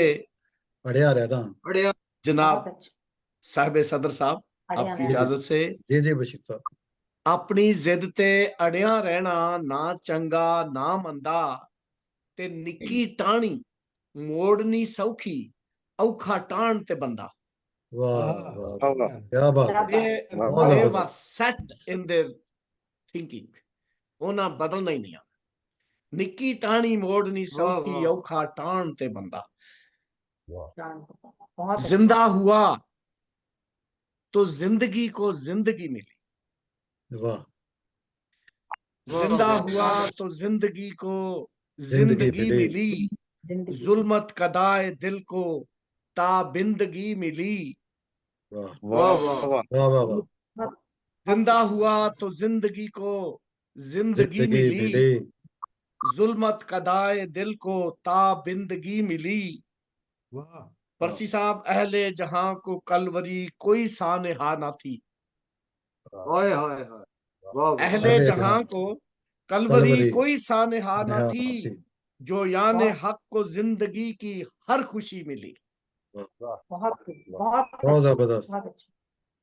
बढ़िया रहना। बढ़िया। बहुत जनाब अच्छा। साहिब सदर साहब, हरियाणा आपकी जी जी इजाजत से, जी जी बशीर साहब। ਆਪਣੀ ਜ਼ਿੱਦ ਤੇ ਅੜਿਆ ਰਹਿਣਾ ਨਾ ਚੰਗਾ ਨਾ ਮੰਦਾ, ਤੇ ਨਿੱਕੀ ਟਾਹਣੀ ਮੋੜਨੀ ਸੌਖੀ, ਔਖਾ ਟਾਹਣ ਤੇ ਬੰਦਾ। वाह वाह वाह, क्या बात क्या है, बात। ਇਹ बहुत they जबरदस्त। were set in their thinking, ਉਹਨਾਂ ਬਦਲਣਾ ਹੀ ਨਹੀਂ ਆ। ਨਿੱਕੀ ਟਾਹਣੀ ਮੋੜਨੀ वाह ਸੌਖੀ, वाह ਔਖਾ ਟਾਹਣ ਤੇ ਬੰਦਾ। बहुत अच्छा। जिंदा हुआ तो जिंदगी को जिंदगी मिली, वाह, वाह जिंदा वाह हुआ बहुत अच्छा। तो जिंदगी को जिंदगी जिंदगी मिली। मिली, जिंदगी जुल्मत कदाए दिल को ताबिंदगी मिली। वाह वाह वाह वाह वाह। वाह वाह वाह, बहुत जिंदा अच्छा। हुआ तो जिंदगी को जिंदगी जिंदगी मिली, मिली। जुल्मत कदाए दिल को ताबिंदगी मिली। वाह वाह, पर्ची साहब, अहले जहां को कलवरी कोई सानहा ना थी। हाय हाय हाय वाह वाह अहले अरे जहां जहां, को कलवरी कोई सानेहा ना नेहा थी, थी। जो याने हक को जिंदगी की हर खुशी मिली। बहुत बहुत बहुत जबरदस्त। बहुत अच्छी।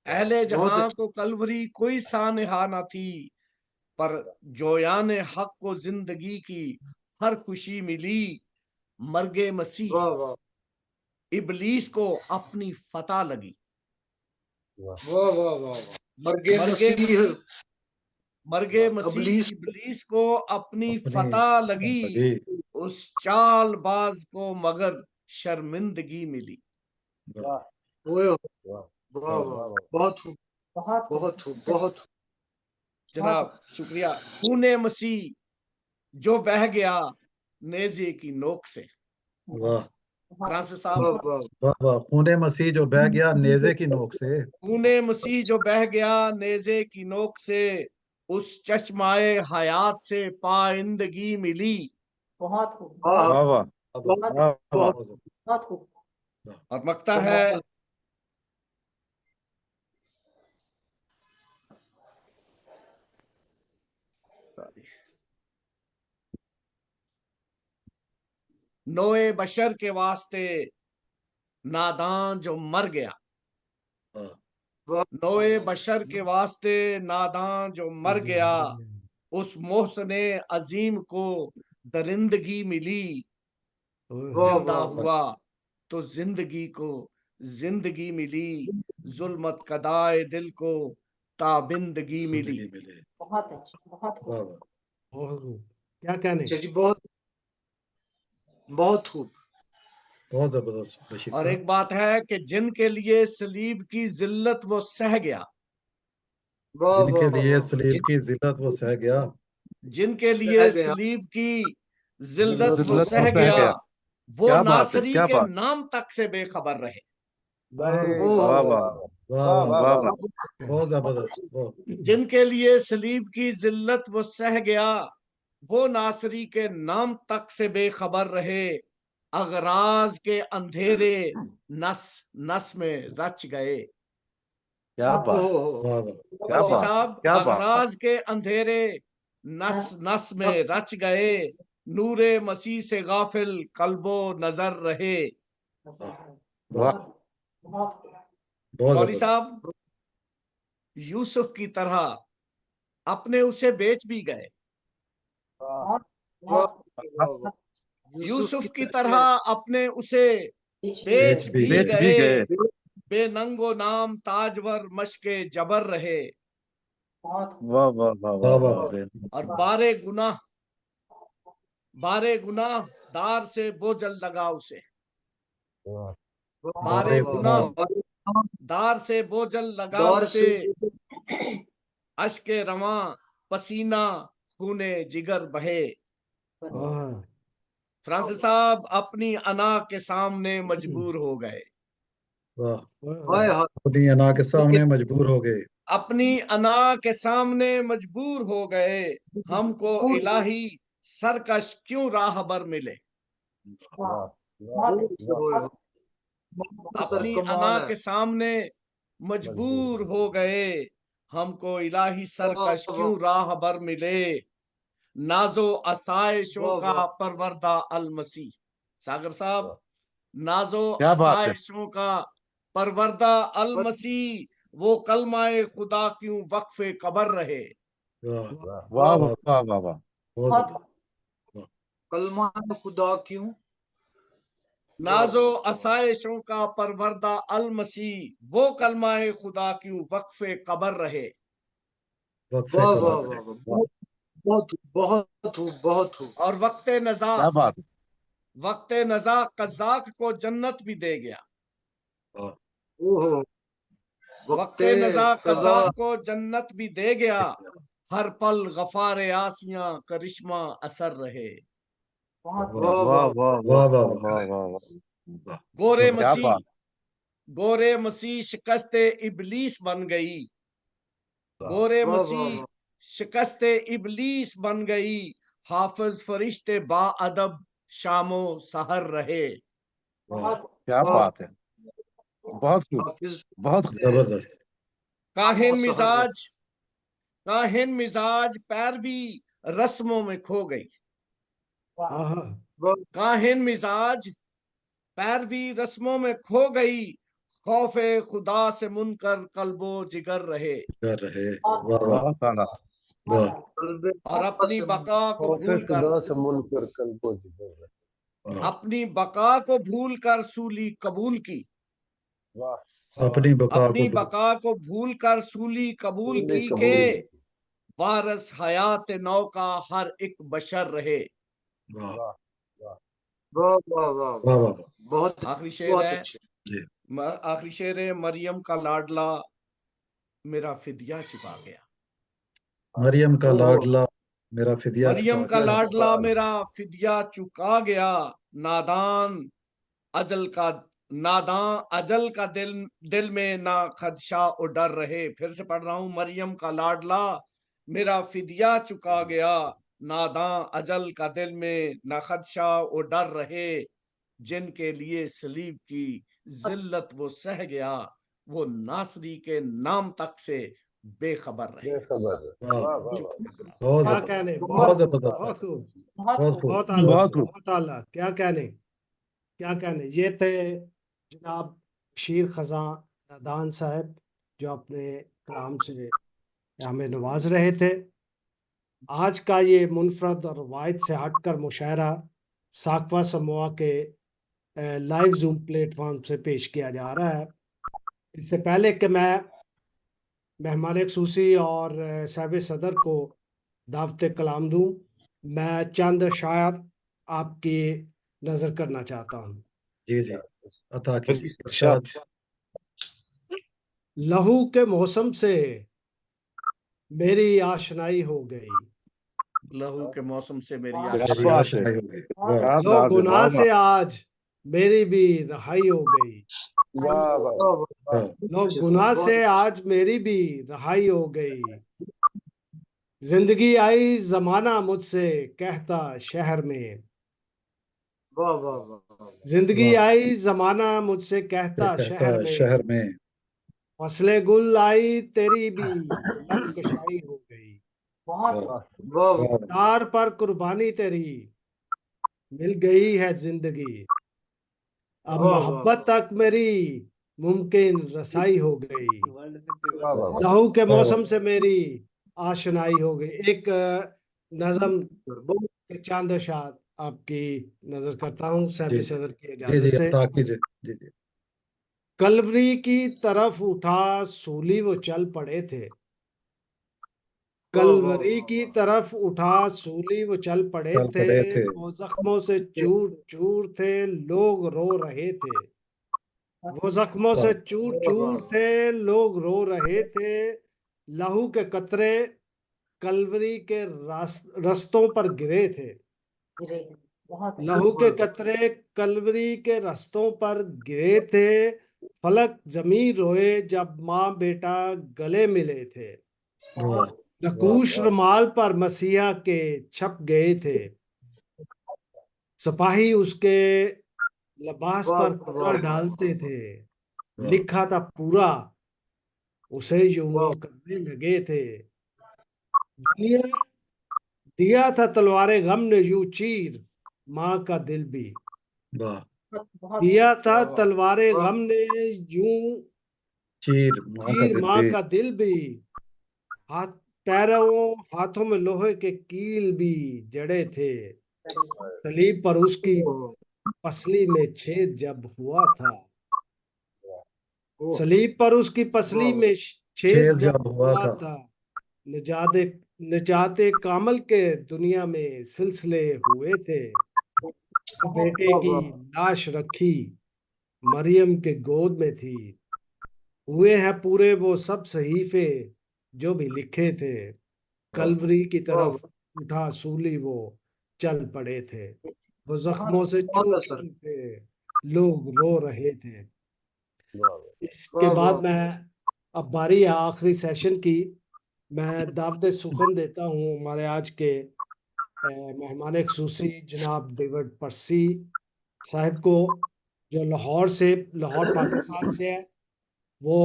अहले बहुत जहां अच्छा। को कलवरी कोई सानेहा ना थी, पर जो याने हक को जिंदगी की हर खुशी मिली। मर्गे मसीह वाह वाह इबलीस को अपनी फतह लगी। वाह वाह वाह वाह। मर्गे मर्गे मसीह मसीह मर्गे वाह, मसीह इबलीस इबलीस को अपनी अपनी फतह लगी। लगी। उस चालबाज को मगर शर्मिंदगी मिली। वाह ओए वाह वाह वाह वाह बहुत खूब बहुत बहुत खूब बहुत खूब। जनाब शुक्रिया। खूने मसीह जो बह गया नेजे की नोक से। वाह फ्रांसिस वाह साहब, वाह वाह वाह। खूने मसीह जो बह गया नेजे की नोक से। खूने मसीह जो बह गया नेजे की नोक से, उस चश्माए हयात से पाइंदगी मिली। बहुत खूब वाह बहुत वाह बहुत बहुत बहुत खूब। और मकता है कमाल। नोए बशर के वास्ते नादान जो मर गया। वाह नोए बशर के वास्ते नादान जो मर गया, उस मोहसने अजीम को दरिंदगी मिली। वाह जिंदा वाह हुआ तो जिंदगी को जिंदगी मिली, जुल्मत कदाए दिल को ताबिंदगी मिली। जिंदगी मिले। बहुत अच्छी बहुत खूब। वाह वाह बहुत खूब। क्या कहने। अच्छा जी बहुत बहुत खूब। बहुत जबरदस्त बशीर और साहब। एक बात है कि जिनके लिए सलीब की जिल्लत वो सह गया, वाह जिनके वाह लिए वाह सलीब की जिल्लत वो सह गया। जिनके सह लिए गया सलीब की जिल्लत वो जिल्लत सह वो सह गया, गया। वो क्या बात है, नासरी क्या के बात। नाम तक से बेखबर रहे। ओह वाह वाह वाह वाह वाह वाह। बहुत जबरदस्त। वाह जिनके लिए सलीब की जिल्लत वो सह गया, वो नासरी के नाम तक से बेखबर रहे। अगराज के अंधेरे नस नस में रच गए। क्या बात, ओह वाह वाह क्या राशि बात, साहब, क्या बात। अगराज के अंधेरे नस नस में रच गए। नूरे मसीह से गाफिल कल्बो नजर रहे। वाह बहुत बहुत मौली जबरदस्त। साहब, यूसुफ की तरह अपने उसे बेच भी गए। बहुत वाह बहुत वाह। यूसुफ की तरह अपने उसे बेच बेच भी भी बेच गए। भी गए। गए। बेनंगो नाम ताजवर मशके जबर रहे। बहुत वाह वाह वाह वाह वाह वाह वाह। और बारे गुनाह दार से बोझल लगा उसे। बारे बारे गुनाह गुनाह दार से बोझल लगा दौर उसे। से अश्के रवा पसीना खूने जिगर बहे। फ्रांसिस साहब अपनी अना के सामने मजबूर हो गए। वाह हाय हाय अपनी अना के सामने मजबूर हो गए। अपनी अना के सामने मजबूर हो गए। हमको इलाही सरकश क्यों राहबर मिले। सर अपनी अना कमाल है। के सामने मजबूर हो गए। हमको इलाही सरकश क्यों राहबर मिले। नाजो आसाइशों वाह का वाह परवरदा अल मसीह। सागर साहब, नाजो क्या बात है। आसाइशों का परवरदा अल मसीह, वो कलमाए खुदा क्यों वक्फे कबर रहे। वाह वाह वाह वाह वाह वाह। बहुत बहुत जबरदस्त। कलमा खुदा क्यों। वाह नाजो वाह वाह आसाइशों का परवरदा अल मसीह, वो कलमाए खुदा क्यों वक्फे कबर रहे। वक्फे वाह वाह कबर वाह रहे। वाह। बहुत बहुत खूब बहुत खूब। और वक्ते नजा क्या बात है। वक्ते नजा कज़ाक को जन्नत भी दे गया। वाह ओहो वक्ते वक्ते नजा कजा कज़ाक को जन्नत भी दे गया। हर पल गफारे आसियां करिश्मा असर रहे। बहुत वाह वाह वाह वाह वाह वाह वाह वाह वाह वाह वाह। वाह गोरे जबरदस्त। क्या मसीह बात। गोरे मसीह शिकस्ते इबलीस बन गई। गोरे वाह वाह मसीह शिकस्ते इबलीस बन गई। हाफिज फरिश्ते बा अदब शामो सहर रहे। वाह क्या वाह। बात है। बहुत खूब, हाफिज बहुत खूब। जबरदस्त। काहिन सहर रहे। मिजाज काहिन मिजाज पैरवी रस्मों में खो गई। आहा, काहिन मिजाज पैरवी रस्मों में खो गई, खौफे खुदा से मुनकर कल्बो जिगर रहे। कर रहे। वाह वाह बहुत आला। वाह और अपनी बका को भूल कर, खुदा से मुनकर कल को जिगर रहे। वाह। अपनी बका को भूल कर सूली कबूल की, वाह अपनी बका अपनी को बका को भूल कर सूली कबूल सूली की कबूल के की। वारस हयात नौ का हर एक बशर रहे। वाह वाह वाह वाह वाह वाह वाह वाह, वाह। बहुत आखिरी शेर बहुत है, अच्छे। जी आखिरी शेर है, मरियम का लाडला मेरा फिदिया चुका गया। मरियम का ओह, लाडला मेरा फिदिया मरियम चुका का गया। लाडला मेरा फिदिया चुका गया, नादान अजल का नादान अजल का दिल में ना खदशा और डर रहे। फिर से पढ़ रहा हूं, मरियम का लाडला मेरा फिदिया चुका गया, नादान अजल का दिल में ना खदशा और डर रहे। जिनके लिए सलीब की जिल्लत वो सह गया, वो नासरी के नाम तक से बेखबर रहे। बेखबर। वाह वाह वाह वाह बहुत क्या जबरदस्त कहने, बहुत बहुत खूब, जबरदस्त बहुत खूब, बहुत बहुत खूब। खूब बहुत आला, बहुत खूब। बहुत आला। क्या कहने, क्या कहने। ये थे जनाब बशीर खजा नादान साहब, जो अपने कलाम से हमें नवाज रहे थे। आज का ये मुनफरद और वायद से हटकर मुशायरा साकवा समोआ के लाइव जूम प्लेटफॉर्म से पेश किया जा रहा है। इससे पहले कि मैं मेहमान खसूसी और साहिब सदर को दावत कलाम दूं, मैं चंद अशार आपकी नजर करना चाहता हूँ। जी जी अता कीजिए इरशाद। लहू के मौसम से मेरी आशनाई हो गई, लहू के मौसम से मेरी वाह, मेरी आशनाई हो आशनाई हो गई। वाह क्या लो बात है, गुनाह वाह से वाह। आज मेरी भी रहाई हो गई, वाह वाह वाह वाह वाह, वाह लो अच्छे, गुनाह बहुत से आज मेरी भी रहाई हो गई। जिंदगी आई जमाना मुझसे कहता शहर में, वाह वाह वाह वाह, जिंदगी वाह आई जमाना मुझसे से कहता कहता शहर में, शहर में। फसले गुल आई तेरी भी लब कशाई हो गई, बहुत वाह खूब। वाह वाह वाह वाह, वाह तार पर कुर्बानी तेरी मिल गई है जिंदगी, अब वाह वाह मोहब्बत वाह, तक मेरी मुमकिन रसाई हो गई, वाह वाह वाह लहू के वाह मौसम से मेरी आशनाई हो गई। एक नज़म बहुत के चंद अशार आपकी नजर करता हूँ जी साहिब जी सदर की जी इजाजत जी से। अता कीजिए। जी जी कलवरी की तरफ उठा सूली वो चल पड़े थे, वाह वाह कलवरी वाह की वाह, तरफ उठा सूली वो चल पड़े चल थे, पड़े थे। वो जख्मों से चूर चूर थे लोग रो रहे थे, वो जख्मों वाह से चूर वाह वाह चूर वाह, थे लोग रो रहे थे, लहू के कतरे कलवरी के रस्तों पर गिरे थे, गिरे हैं। बहुत अच्छे। लहू के बिल्कुल कतरे कलवरी के रस्तों पर गिरे थे, फलक जमी रोए जब माँ बेटा गले मिले थे, वाह नकूश वाह रुमाल पर मसीहा के छप गए थे, सिपाही उसके लिबास वाह पर वाह कलर वाह वाह, डालते थे, वाह लिखा था पूरा उसे वाह यूं करने लगे थे, दुनिया दिया था तलवारे गम ने यूं चीर माँ का दिल भी, वाह बहुत दिया था वाह वाह तलवारे वाह, गम ने यूं चीर माँ का चीर दिल माँ भी। का दिल भी, हाथ पैरों हाथों में लोहे के कील भी जड़े थे, सलीब पर उसकी ओह पसली में छेद जब हुआ था, ओह, सलीब पर उसकी पसली वाह वाह, में छेद छेद जब जब हुआ हुआ था। था, निजाते निजाते कामल के दुनिया में सिलसिले हुए थे, बेटे वाह की वाह, लाश रखी मरियम के गोद में थी, हुए हैं पूरे वो सब सहीफे जो भी लिखे थे, कलवरी की वाह तरफ वाह, उठा सूली वो चल पड़े थे, वो बहुत जख्मों से बहुत चूर असर, चूर थे लोग रो रहे थे। वाह इसके वाह बाद वाह, मैं, अब बारी है आखिरी सेशन की, मैं दावत सुखन देता हूँ हमारे आज के मेहमान खसूसी जनाब डेविड पर्सी साहब को, जो लाहौर पाकिस्तान से है। वो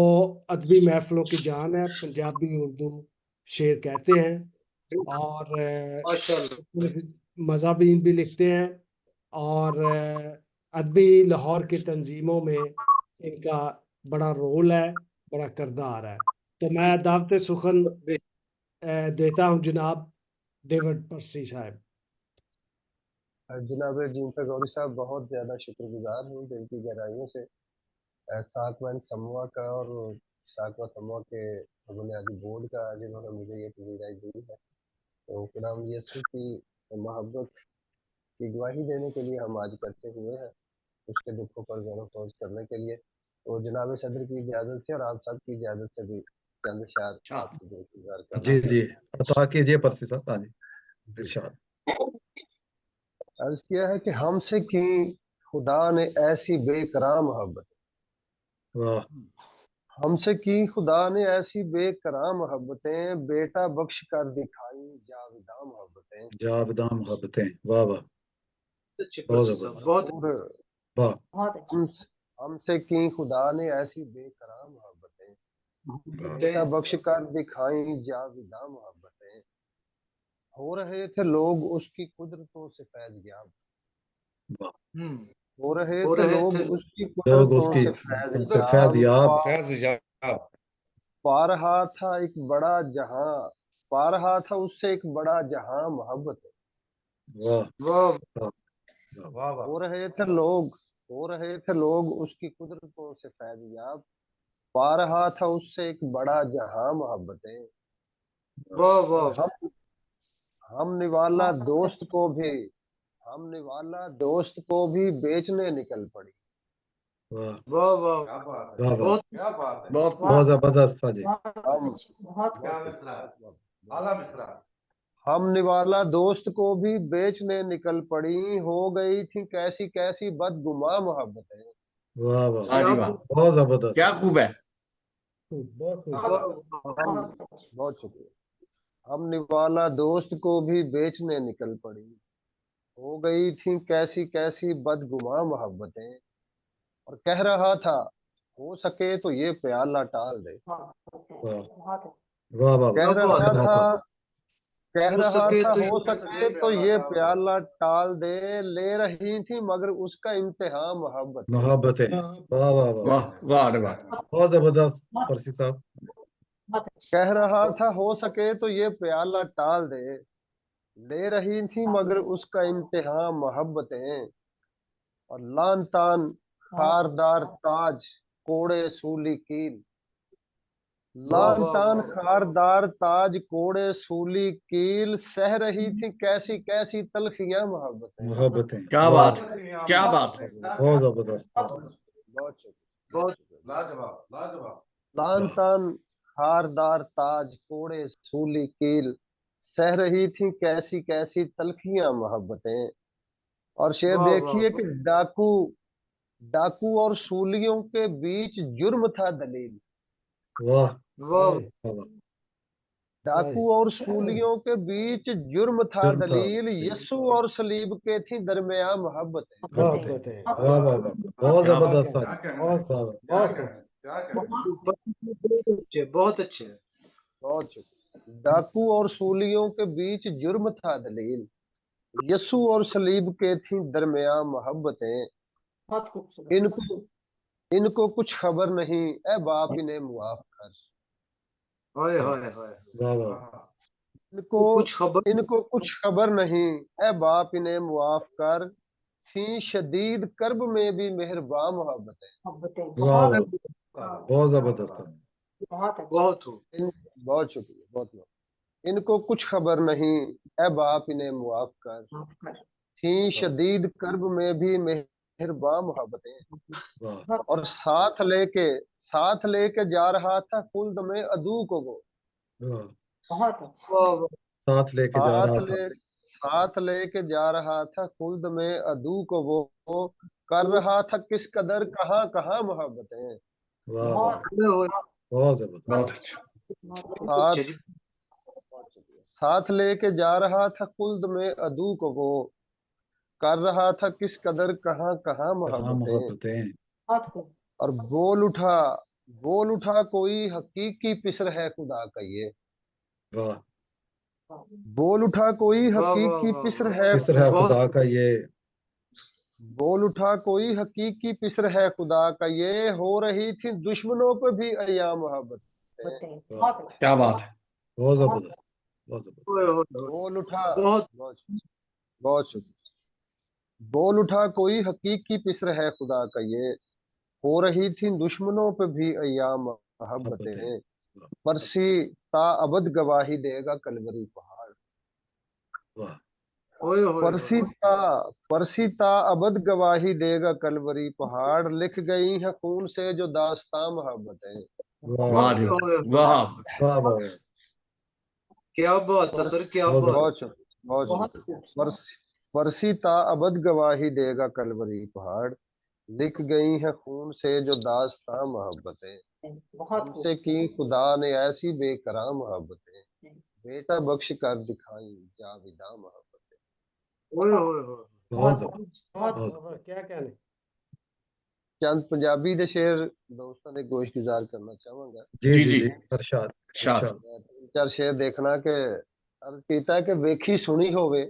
अदबी महफिलों की जान है, पंजाबी उर्दू शेर कहते हैं। और माशाल्लाह। मज़ाबीन भी लिखते हैं और अदबी लाहौर की तंजीमों में इनका बड़ा रोल है, बड़ा किरदार है। तो मैं दावत सुखन देता हूँ जनाब डेविड पर्सी साहब। जनाब जिनफर गौरी साहब, बहुत ज़्यादा शुक्रगुजार हूँ दिल की गहराइयों से साकवान समूह का और साकवा समूह के बुनियादी बोर्ड का, जिन्होंने मुझे ये पजीराई दी है। तो खुदाम यसु की मोहब्बत की गवाही देने के लिए हम आज इकट्ठे हुए हैं, उसके दुखों पर ज़ोर फौज करने के लिए। तो जनाब सदर की इजाज़त से और आप सब की इजाज़त से भी चंद शार आपसे गुज़ार करना जी चाहते अता कीजिए पर्सी साहब। हाँ जी इरशाद। अर्ज किया है कि हमसे की खुदा ने ऐसी बेकरार मोहब्बत, वाह हमसे की खुदा ने ऐसी बेकरार मोहब्बतें, बेटा बख्श कर दिखाई जाविदा मोहब्बतें। जाविदा मोहब्बतें। वाह वाह अच्छे बहुत पर्सी साहब, जबरदस्त। बहुत और वाह बहुत अच्छा। हमसे की खुदा ने ऐसी बेकरार मोहब्बतें, बेटा बख्श कर दिखाई जाविदा मोहब्बतें। हो रहे थे लोग उसकी कुदरतों से फैज़ याब, वाह। हो रहे हो थे रहे लोग थे उसकी लोग कुदरतों उसकी से फैज़ तुमसे याब। फैज याब। पा रहा था एक बड़ा जहां, पा रहा था उससे एक बड़ा जहां मोहब्बत। वाह वाह वाह हो रहे थे लोग, हो रहे थे लोग उसकी कुदरतों से फैज़ याब, पा रहा था उससे एक बड़ा जहां मोहब्बतें। वाह और वाह हम निवाला दोस्त को भी, हम निवाला दोस्त को भी बेचने निकल पड़ी। वाह वाह वाह वाह वाह बहुत बहुत बहुत जबरदस्त। हाँ जी हम बहुत हम निवाला दोस्त को भी बेचने निकल पड़ी, हो गई थी कैसी कैसी बदगुमा मोहब्बतें। वाह वाह वाह जी वाह, बहुत जबरदस्त। क्या खूब है। बहुत खूब। वाह हम बहुत शुक्रिया। हम निवाला दोस्त को भी बेचने निकल पड़ी, हो गई थी कैसी कैसी बदगुमा मोहब्बतें। और कह रहा था हो सके तो ये प्याला टाल दे, वाह बहुत वाह वाह कह क्या रहा बात था, कह हो रहा सके था तो हो सके तो ये प्याला टाल दे, ले रही थी मगर उसका इम्तिहान मोहब्बत। मोहब्बतें। वाह वाह वाह वाह वाह रे वाह। बहुत जबरदस्त पर्सी साहब। अच्छा। कह रहा था हो सके तो ये प्याला टाल दे, ले रही थी मगर उसका इम्तिहान मोहब्बतें। और लान तान खारदार ताज कोड़े सूली कील, वाह लान वाह तान वाह खारदार ताज कोड़े सूली कील, सह रही थी कैसी कैसी तलखियां मोहब्बतें। मोहब्बतें। क्या वाह बात है, क्या बात है। बहुत जबरदस्त। बहुत शुक्रिया, बहुत लाजवाब। लान वाह तान खारदार ताज कोड़े सूली कील, सह रही थी कैसी कैसी तलखियां मोहब्बतें। और शेर वाह वाह देखिए कि डाकू, डाकू और सूलियों के बीच जुर्म था दलील। वाह वाह वाह डाकू और सूलियों के बीच जुर्म था जुर्म था दलील, यस्सु और सलीब के थी दरमियान मोहब्बतें। मोहब्बतें। वाह वाह वाह बहुत क्या बात जबरदस्त। हाँ जी बहुत वाह वाह बहुत अच्छे बहुत अच्छे बहुत शुक्रिया। डाकू और सूलियों के बीच जुर्म था दलील, यस्सु और सलीब के थी दरमियान मोहब्बतें। बहुत खूबसूरत। इनको इनको कुछ खबर नहीं, ए बाप इन्हें मुआफ कर। हाय हाय हाय वाह वाह इनको तो कुछ खबर इनको कुछ खबर नहीं, ए बाप इन्हें मुआफ कर। थी शदीद कर्ब में भी मेहरबान मोहब्बतें। मोहब्बतें वाह बहुत वाह बहुत जबरदस्त। बहुत अच्छी। बहुत हो बहुत शुक्रिया, बहुत इनको कुछ खबर नहीं, ए बाप इन्हें मुआफ कर। माफ कर। थी शदीद कर्ब में भी मेहरबान मोहब्बतें। वाह और साथ लेके जा रहा था खुल्द में अदू को वो, वाह बहुत अच्छा। वाह वाह साथ लेके जा साथ रहा था। ले साथ लेके जा रहा था खुल्द में अदू को वो, कर रहा था किस कदर कहाँ कहाँ मोहब्बतें। वाह वाह बहुत बहुत जबरदस्त। बहुत अच्छा। साथ साथ लेके जा रहा था खुल्द में अदू को वो, कर रहा था किस कदर कहाँ कहाँ कहाँ मोहब्बतें। मोहब्बतें। बहुत खूब। और बोल उठा कोई हकीकी पिसर है खुदा का ये, वाह बोल उठा कोई वाह वाह हकीकी वाह पिसर वाह है मिस्र है बहुत खुदा का ये बोल उठा कोई हकीकी पिसर है खुदा का ये हो रही थी दुश्मनों पे भी अय्याम मोहब्बत बताइए, वाह बहुत अच्छा, क्या बात है। बहुत बहुत जबरदस्त बहुत जबरदस्त ओए ओए ओए, बोल उठा बहुत बहुत बहुत शुक्रिया बोल उठा कोई हकीकी पिसर है खुदा का ये हो रही थी दुश्मनों पे भी अय्याम मोहब्बतें मोहब्बतें परसी ता अबद गवाही देगा कलवरी पहाड़ वाह ओए ओए ओए परसी ता अबद गवाही देगा कलवरी पहाड़ लिख गई है खून से जो दास्तां मोहब्बतें वाह वाह ओए जी वाह, ओए ओए, वाह। वाह वाह वाह क्या बात है सर क्या बहुत बात बहुत शुक्रिया बहुत बहुत शुक्रिया खूबसूरत, परसी ता अबद गवाही देगा कलवरी पहाड़ लिख गई है खून से जो दास्तां मोहब्बतें बहुत हमसे खूबसूरत, की खुदा ने ऐसी बेकरार मोहब्बतें बेटा बख्श कर दिखाई जाविदा मोहब्बतें ओए ओए ओए बहुत बहुत जबरदस्त बहुत बहुत क्या कहने चंद पंजाबी ਦੇ ਸ਼ੇਰ ਦੋਸਤਾਂ ਦੇ ਗੋਸ਼ਗੁਜ਼ਾਰ ਕਰਨਾ ਚਾਹਾਂਗਾ जी जी जी जी जी इरशाद शाद इरशाद ਮੈਂ ਤਿੰਨ ਚਾਰ ਸ਼ੇਰ ਦੇਖਣਾ ਕਿ ਅਰਜ਼ ਕੀਤਾ ਕਿ ਵੇਖੀ ਸੁਣੀ ਹੋਵੇ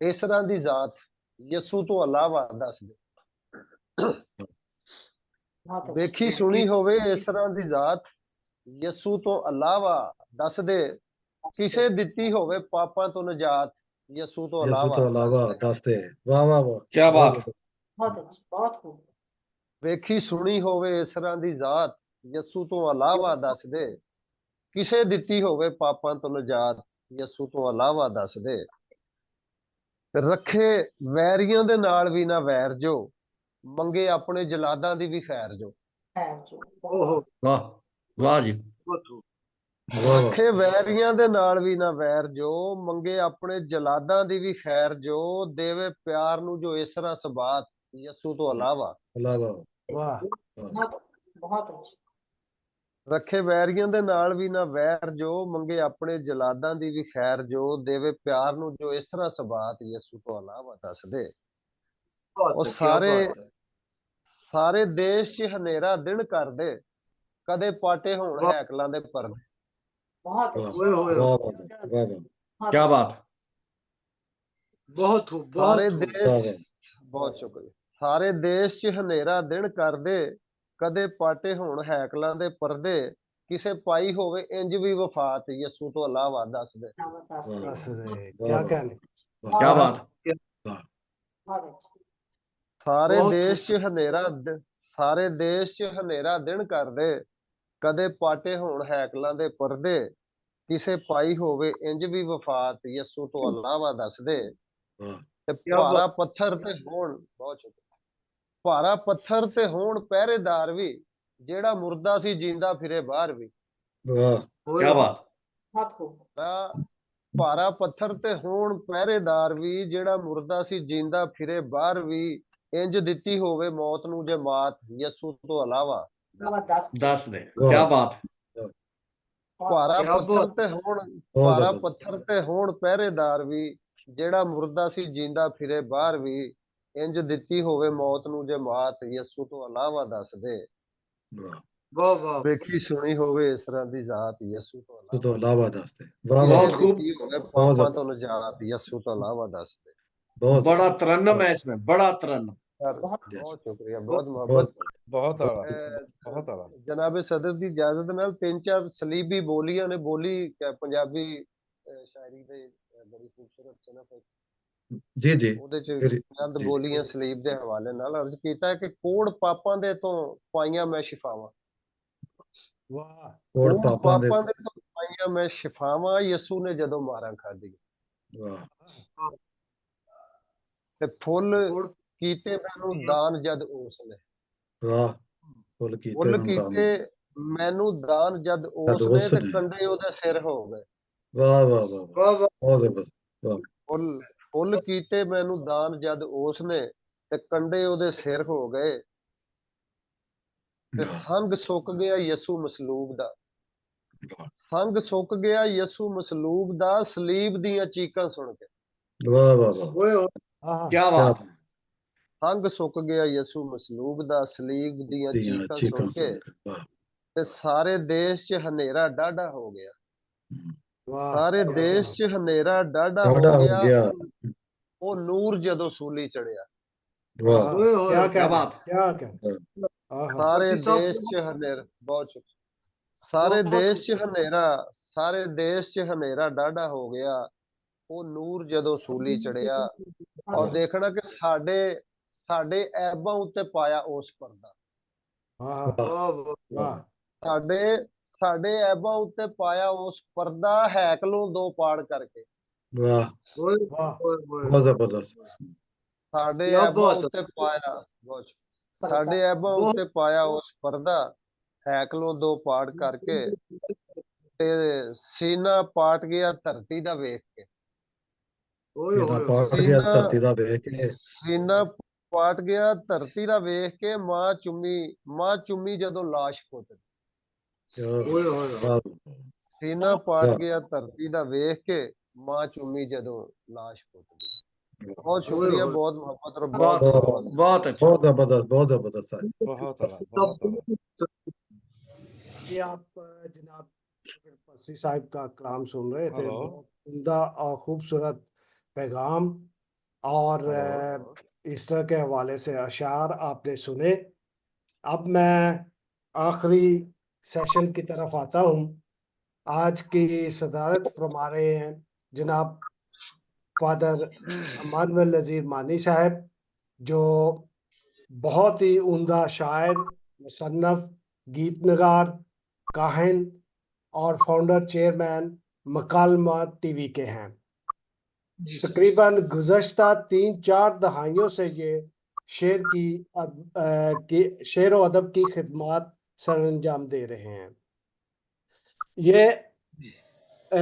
ਇਸ ਤਰ੍ਹਾਂ ਦੀ ਜ਼ਾਤ ਯਸੂ ਤੋਂ ਇਲਾਵਾ ਦੱਸ ਦੇ बहुत अच्छा, ਵੇਖੀ ਸੁਣੀ ਹੋਵੇ ਇਸ ਤਰ੍ਹਾਂ ਦੀ ਜ਼ਾਤ ਯਸੂ ਤੋਂ ਇਲਾਵਾ ਦੱਸ ਦੇ ਕਿਸੇ ਦਿੱਤੀ ਹੋਵੇ ਪਾਪਾਂ ਤੋਂ ਨਜਾਤ ਯਸੂ ਤੋਂ यसु ਇਲਾਵਾ तो ਦੱਸ अलावा ਦੇ दसते वाह वाह वाह क्या बहुत बात। जबरदस्त बहुत अच्छा, बहुत खूब, ਵੇਖੀ ਸੁਣੀ ਹੋਵੇ ਇਸ ਤਰ੍ਹਾਂ ਦੀ ਜ਼ਾਤ ਯਸੂ ਤੋਂ ਇਲਾਵਾ ਦੱਸ ਦੇ ਕਿਸੇ ਦਿੱਤੀ ਹੋਵੇ ਪਾਪਾਂ ਤੋਂ ਨਜਾਤ ਯਸੂ ਤੋਂ ਇਲਾਵਾ ਦੱਸ ਦੇ ਰੱਖੇ ਵੈਰੀਆਂ ਦੇ ਨਾਲ ਵੀ ਨਾ ਵੈਰ ਜੋ ਮੰਗੇ ਆਪਣੇ ਜਲਾਦਾਂ ਦੀ ਵੀ ਖੈਰ ਜੋ है जो ओहो वाह वाह जी बहुत खूब वाह वाह ਰੱਖੇ ਵੈਰੀਆਂ ਦੇ ਨਾਲ ਵੀ ਨਾ ਵੈਰ ਜੋ ਮੰਗੇ ਆਪਣੇ ਜਲਾਦਾਂ ਦੀ ਵੀ ਖੈਰ ਜੋ ਦੇਵੇ ਪਿਆਰ ਨੂੰ ਜੋ ਇਸ ਤਰ੍ਹਾਂ ਸਬਾਤ ਯਸੂ ਤੋਂ ਇਲਾਵਾ अलावा वाह बहुत बहुत अच्छा, ਰੱਖੇ ਵੈਰੀਆਂ ਦੇ ਨਾਲ ਵੀ ਨਾ ਵੈਰ ਜੋ ਮੰਗੇ ਆਪਣੇ ਜਲਾਦਾਂ ਦੀ ਵੀ ਖੈਰ ਜੋ ਦੇਵੇ ਪਿਆਰ ਨੂੰ ਜੋ ਇਸ ਤਰ੍ਹਾਂ ਸਬਾਤ ਯਸੂ ਤੋਂ ਇਲਾਵਾ ਦੱਸ ਦੇ बात ਉਹ है क्या ਸਾਰੇ बात है ਸਾਰੇ ਦੇਸ਼ 'ਚ ਹਨੇਰਾ ਦਿਨ ਕਰਦੇ ਕਦੇ ਪਾਟੇ ਹੋਣ वाह ਹੈਕਲਾਂ ਦੇ ਪਰਦੇ बहुत वाह अच्छा, ओए ओए वाह ओए, वाह वाह वाह बहुत क्या अच्छा, बात। बहुत खूब ਸਾਰੇ बहुत खूब ਦੇਸ਼ वाह वाह ਬਹੁਤ ਸ਼ੁਕਰੀਆ ਸਾਰੇ ਦੇਸ਼ 'ਚ ਹਨੇਰਾ ਦਿਨ ਕਰਦੇ ਕਦੇ ਪਾਟੇ ਹੋਣ ਹੈਕਲਾਂ ਦੇ ਪਰਦੇ ਕਿਸੇ ਪਾਈ ਹੋਵੇ ਇੰਜ ਵੀ ਵਫਾਤ ਯਸੂ ਤੋਂ ਇਲਾਵਾ ਦੱਸ ਦੇ क्या बता सकते वाह बस हैं, रे, वाह क्या वाह कहने क्या वाह बात। क्या बहुत अच्छा, ਸਾਰੇ बहुत ਦੇਸ਼ खूब 'ਚ ਸਾਰੇ ਦੇਸ਼ 'ਚ ਹਨੇਰਾ ਦਿਨ ਕਰਦੇ ਕਦੇ ਪਾਟੇ ਹੋਣ ਹੈਕਲਾਂ ਦੇ ਪਰਦੇ ਕਿਸੇ ਪਾਈ ਹੋਵੇ ਇੰਜ ਵੀ ਵਫਾਤ ਯਸੂ ਤੋਂ ਇਲਾਵਾ ਦੱਸ ਦੇ वाह ਤੇ क्या ਭਾਰਾ बात ਪੱਥਰ ਤੇ ਹੋਣ ਬਹੁਤ ਸ਼ੁਕਰੀਆ ਭਾਰਾ ਪੱਥਰ ਤੇ ਹੋਣ ਪਹਿਰੇਦਾਰ ਵੀ ਜਿਹੜਾ ਮੁਰਦਾ ਸੀ ਜਿੰਦਾ ਫਿਰੇ ਬਾਹਰ ਵੀ वाह ओए क्या ओए बात। बहुत खूब, ਤਾਂ ਭਾਰਾ ਪੱਥਰ ਤੇ ਹੋਣ ਪਹਿਰੇਦਾਰ ਵੀ ਜਿਹੜਾ ਮੁਰਦਾ ਸੀ ਜਿੰਦਾ ਫਿਰੇ ਬਾਹਰ ਵੀ ਇੰਜ ਦਿੱਤੀ ਹੋਵੇ ਮੌਤ ਨੂੰ ਜੇ ਮਾਤ ਯਸੂ ਤੋਂ ਇਲਾਵਾ क्या बता सकते हैं, 10 दे वाह क्या बात। बहुत ਭਾਰਾ क्या ਪੱਥਰ बात ਤੇ ਹੋਣ बहुत ਭਾਰਾ जबरदस्त ਪੱਥਰ ਤੇ ਹੋਣ ਪਹਿਰੇਦਾਰ ਵੀ ਜਿਹੜਾ ਮੁਰਦਾ ਸੀ ਜਿੰਦਾ ਫਿਰੇ ਬਾਹਰ ਵੀ ਇੰਜ ਦਿੱਤੀ ਹੋਵੇ ਮੌਤ ਨੂੰ ਜੇ ਮਾਤ ਯਸੂ ਤੋਂ ਇਲਾਵਾ ਦੱਸ ਦੇ वाह वाह वाह ਵੇਖੀ ਸੁਣੀ ਹੋਵੇ ਇਸ ਤਰ੍ਹਾਂ ਦੀ ਜ਼ਾਤ ਯਸੂ ਤੋਂ तो तो ਇਲਾਵਾ अलावा दसते वाह वाह बहुत ਕਿਸੇ खूब। ਦਿੱਤੀ ਹੋਵੇ बहुत ਪਾਪਾਂ ਤੋਂ जबरदस्त ਨਜਾਤ ਯਸੂ ਤੋਂ ਇਲਾਵਾ ਦੱਸ ਦੇ बहुत बड़ा जबरदस्त तरन्नम है इसमें, बड़ा तरन्नम। सर बहुत यस बहुत शुक्रिया बहुत बहुत मोहब्बत ਬਹੁਤ ਆਲਾ ਅਹ, ਬਹੁਤ ਆਲਾ ਜਨਾਬ ਸਦਰ ਦੀ ਇਜਾਜ਼ਤ ਨਾਲ ਤਿੰਨ ਚਾਰ ਸਲੀਬੀ ਬੋਲੀਆਂ ਨੇ ਬੋਲੀ ਪੰਜਾਬੀ ਸ਼ਾਇਰੀ ਦੇ ਬੜੀ ਖੂਬਸੂਰਤ ਸਨਫ ਹੈ जी जी ਉਹਦੇ ਚ फिर ਚੰਦ जी ਬੋਲੀਆਂ ਸਲੀਬ ਦੇ ਹਵਾਲੇ ਨਾਲ ਅਰਜ਼ ਕੀਤਾ ਹੈ ਕਿ ਕੋੜ ਪਾਪਾਂ ਦੇ ਤੋਂ ਪਾਈਆਂ ਮੈਂ ਸ਼ਿਫਾਵਾਂ वाह कोड ਕੋੜ पापा दे ਪਾਪਾਂ ਦੇ ਤੋਂ ਪਾਈਆਂ ਮੈਂ ਸ਼ਿਫਾਵਾਂ ਯਸੂ ਨੇ ਜਦੋਂ ਮਾਰਾਂ ਖਾਧੀ वाह ਤੇ ਫੁੱਲ और ਕੀਤੇ ਮੈਨੂੰ ਦਾਨ ਜਦ ਉਸ ਨੇ वाह फुल कीते ਫੁੱਲ नूं दान ਕੀਤੇ ਮੈਨੂੰ ਦਾਨ ਜਦ ਉਸ जद ਨੇ उस ਤੇ ने ਕੰਡੇ ਉਹਦੇ ਸਿਰ ਹੋ ਗਏ वाह वाह वाह वाह वाह वाह बहुत जबरदस्त वाह ਫੁੱਲ ਫੁੱਲ ਕੀਤੇ ਮੈਨੂੰ ਦਾਨ ਜਦ ਉਸ ਨੇ ਤੇ ਕੰਡੇ ਉਹਦੇ ਸਿਰ ਹੋ ਗਏ ਤੇ वाह ਸੰਗ ਸੁੱਕ ਗਿਆ ਯਸੂ ਮਸਲੂਬ ਦਾ वाह ਸੰਗ ਸੁੱਕ ਗਿਆ ਯਸੂ ਮਸਲੂਬ ਦਾ ਸਲੀਬ ਦੀਆਂ ਚੀਕਾਂ ਸੁਣ ਕੇ वाह वाह वाह ओए ओए हाँ क्या क्या बात। ਸੰਗ ਸੁੱਕ ਗਿਆ ਯਸੂ ਮਸਲੂਬ ਦਾ ਸਲੀਬ ਦੀਆਂ दिया ਚੀਕਾਂ चिकन ਸੁਣ ਕੇ सुन के वाह ਤੇ ਸਾਰੇ ਦੇਸ਼ 'ਚ ਹਨੇਰਾ ਡਾਢਾ ਹੋ ਗਿਆ वाह ਸਾਰੇ क्या ਦੇਸ਼ कलाम 'ਚ ਹਨੇਰਾ ਡਾਢਾ डाढ़ा ਹੋ हो ਗਿਆ गया। ਉਹ ਨੂਰ ਜਦੋਂ ਸੂਲੀ ਚੜਿਆ वाह। हाँ ओए क्या होए क्या कहना है बात क्या कहना वाह। हाँ हाँ ਸਾਰੇ मसीह साहब ਦੇਸ਼ 'ਚ ਹਨੇਰਾ ਬਹੁਤ ਸ਼ੁਕਰੀਆ ਸਾਰੇ बहुत ਦੇਸ਼ 'ਚ ਹਨੇਰਾ ਸਾਰੇ ਦੇਸ਼ 'ਚ ਹਨੇਰਾ ਡਾਢਾ ਹੋ ਗਿਆ ਉਹ ਨੂਰ ਜਦੋਂ ਸੂਲੀ ਚੜਿਆ ਔਰ वाह ਦੇਖਣਾ ਕਿ ਸਾਡੇ ਸਾਡੇ ਐਬਾਂ ਉੱਤੇ ਪਾਇਆ ਉਸ ਪਰਦਾ हाँ हाँ वाह। वाह वाह वाह ਸਾਡੇ ਸਾਡੇ ਐਬਾਂ ਉੱਤੇ ਪਾਇਆ ਉਸ ਪਰਦਾ ਹੈਕਲੋਂ ਦੋ ਪਾੜ ਕਰਕੇ वाह। ओए वाह ओए ओए बहुत ओए जबरदस्त। ਸਾਡੇ क्या ਐਬਾਂ बात है ਉੱਤੇ ਪਾਇਆ ਬਹੁਤ पर्दा ਸਾਡੇ ਐਬਾਂ बहुत ਉੱਤੇ ਪਾਇਆ ਉਸ ਪਰਦਾ ਹੈਕਲੋਂ ਦੋ ਪਾੜ ਕਰਕੇ ਤੇ ਸੀਨਾ ਪਾਟ ਗਿਆ ਧਰਤੀ ਦਾ ਵੇਖ ਕੇ ओए सीना ओए पाट ओए गया ਸੀਨਾ धरती दा वेख के। ਸੀਨਾ ਪਾਟ ਗਿਆ ਧਰਤੀ ਦਾ ਵੇਖ ਕੇ ਮਾਂ ਚੁੰਮੀ ਜਦੋਂ ਲਾਸ਼ ਪੁੱਤ क्या ओए ओए ओए वाह। ਸੀਨਾ ਪਾਟ वाह। ਗਿਆ ਧਰਤੀ ਦਾ ਵੇਖ ਕੇ ਮਾਂ ਚੁੰਮੀ ਜਦੋਂ ਲਾਸ਼ ਪੁੱਤ ਦੀ बहुत ओए शुक्रिया ओए बहुत मोहब्बत और बहुत बहुत वाह। बहुत बहुत अच्छा बहुत जबरदस्त है। बहुत आला मसीह बहुत साहब आला ये आप जनाब परसी साहिब का कलाम सुन रहे थे हेलो बहुत उम्दा और खूबसूरत पैगाम और हेलो ईस्टर के हवाले से अशार आपने सुने। अब मैं आखिरी सेशन की तरफ आता हूँ। आज की सदारत फरमा रहे हैं जनाब फादर अमानुएल नज़ीर मानी साहब, जो बहुत ही उम्दा शायर, मुसन्नफ, गीत नगार, काहिन और फाउंडर चेयरमैन मकालमा टीवी के हैं। जी सर तकरीबन गुज़श्ता 3-4 दहाइयों से ये शेर व अदब की खिदमत सरअंजाम दे रहे हैं। ये अ,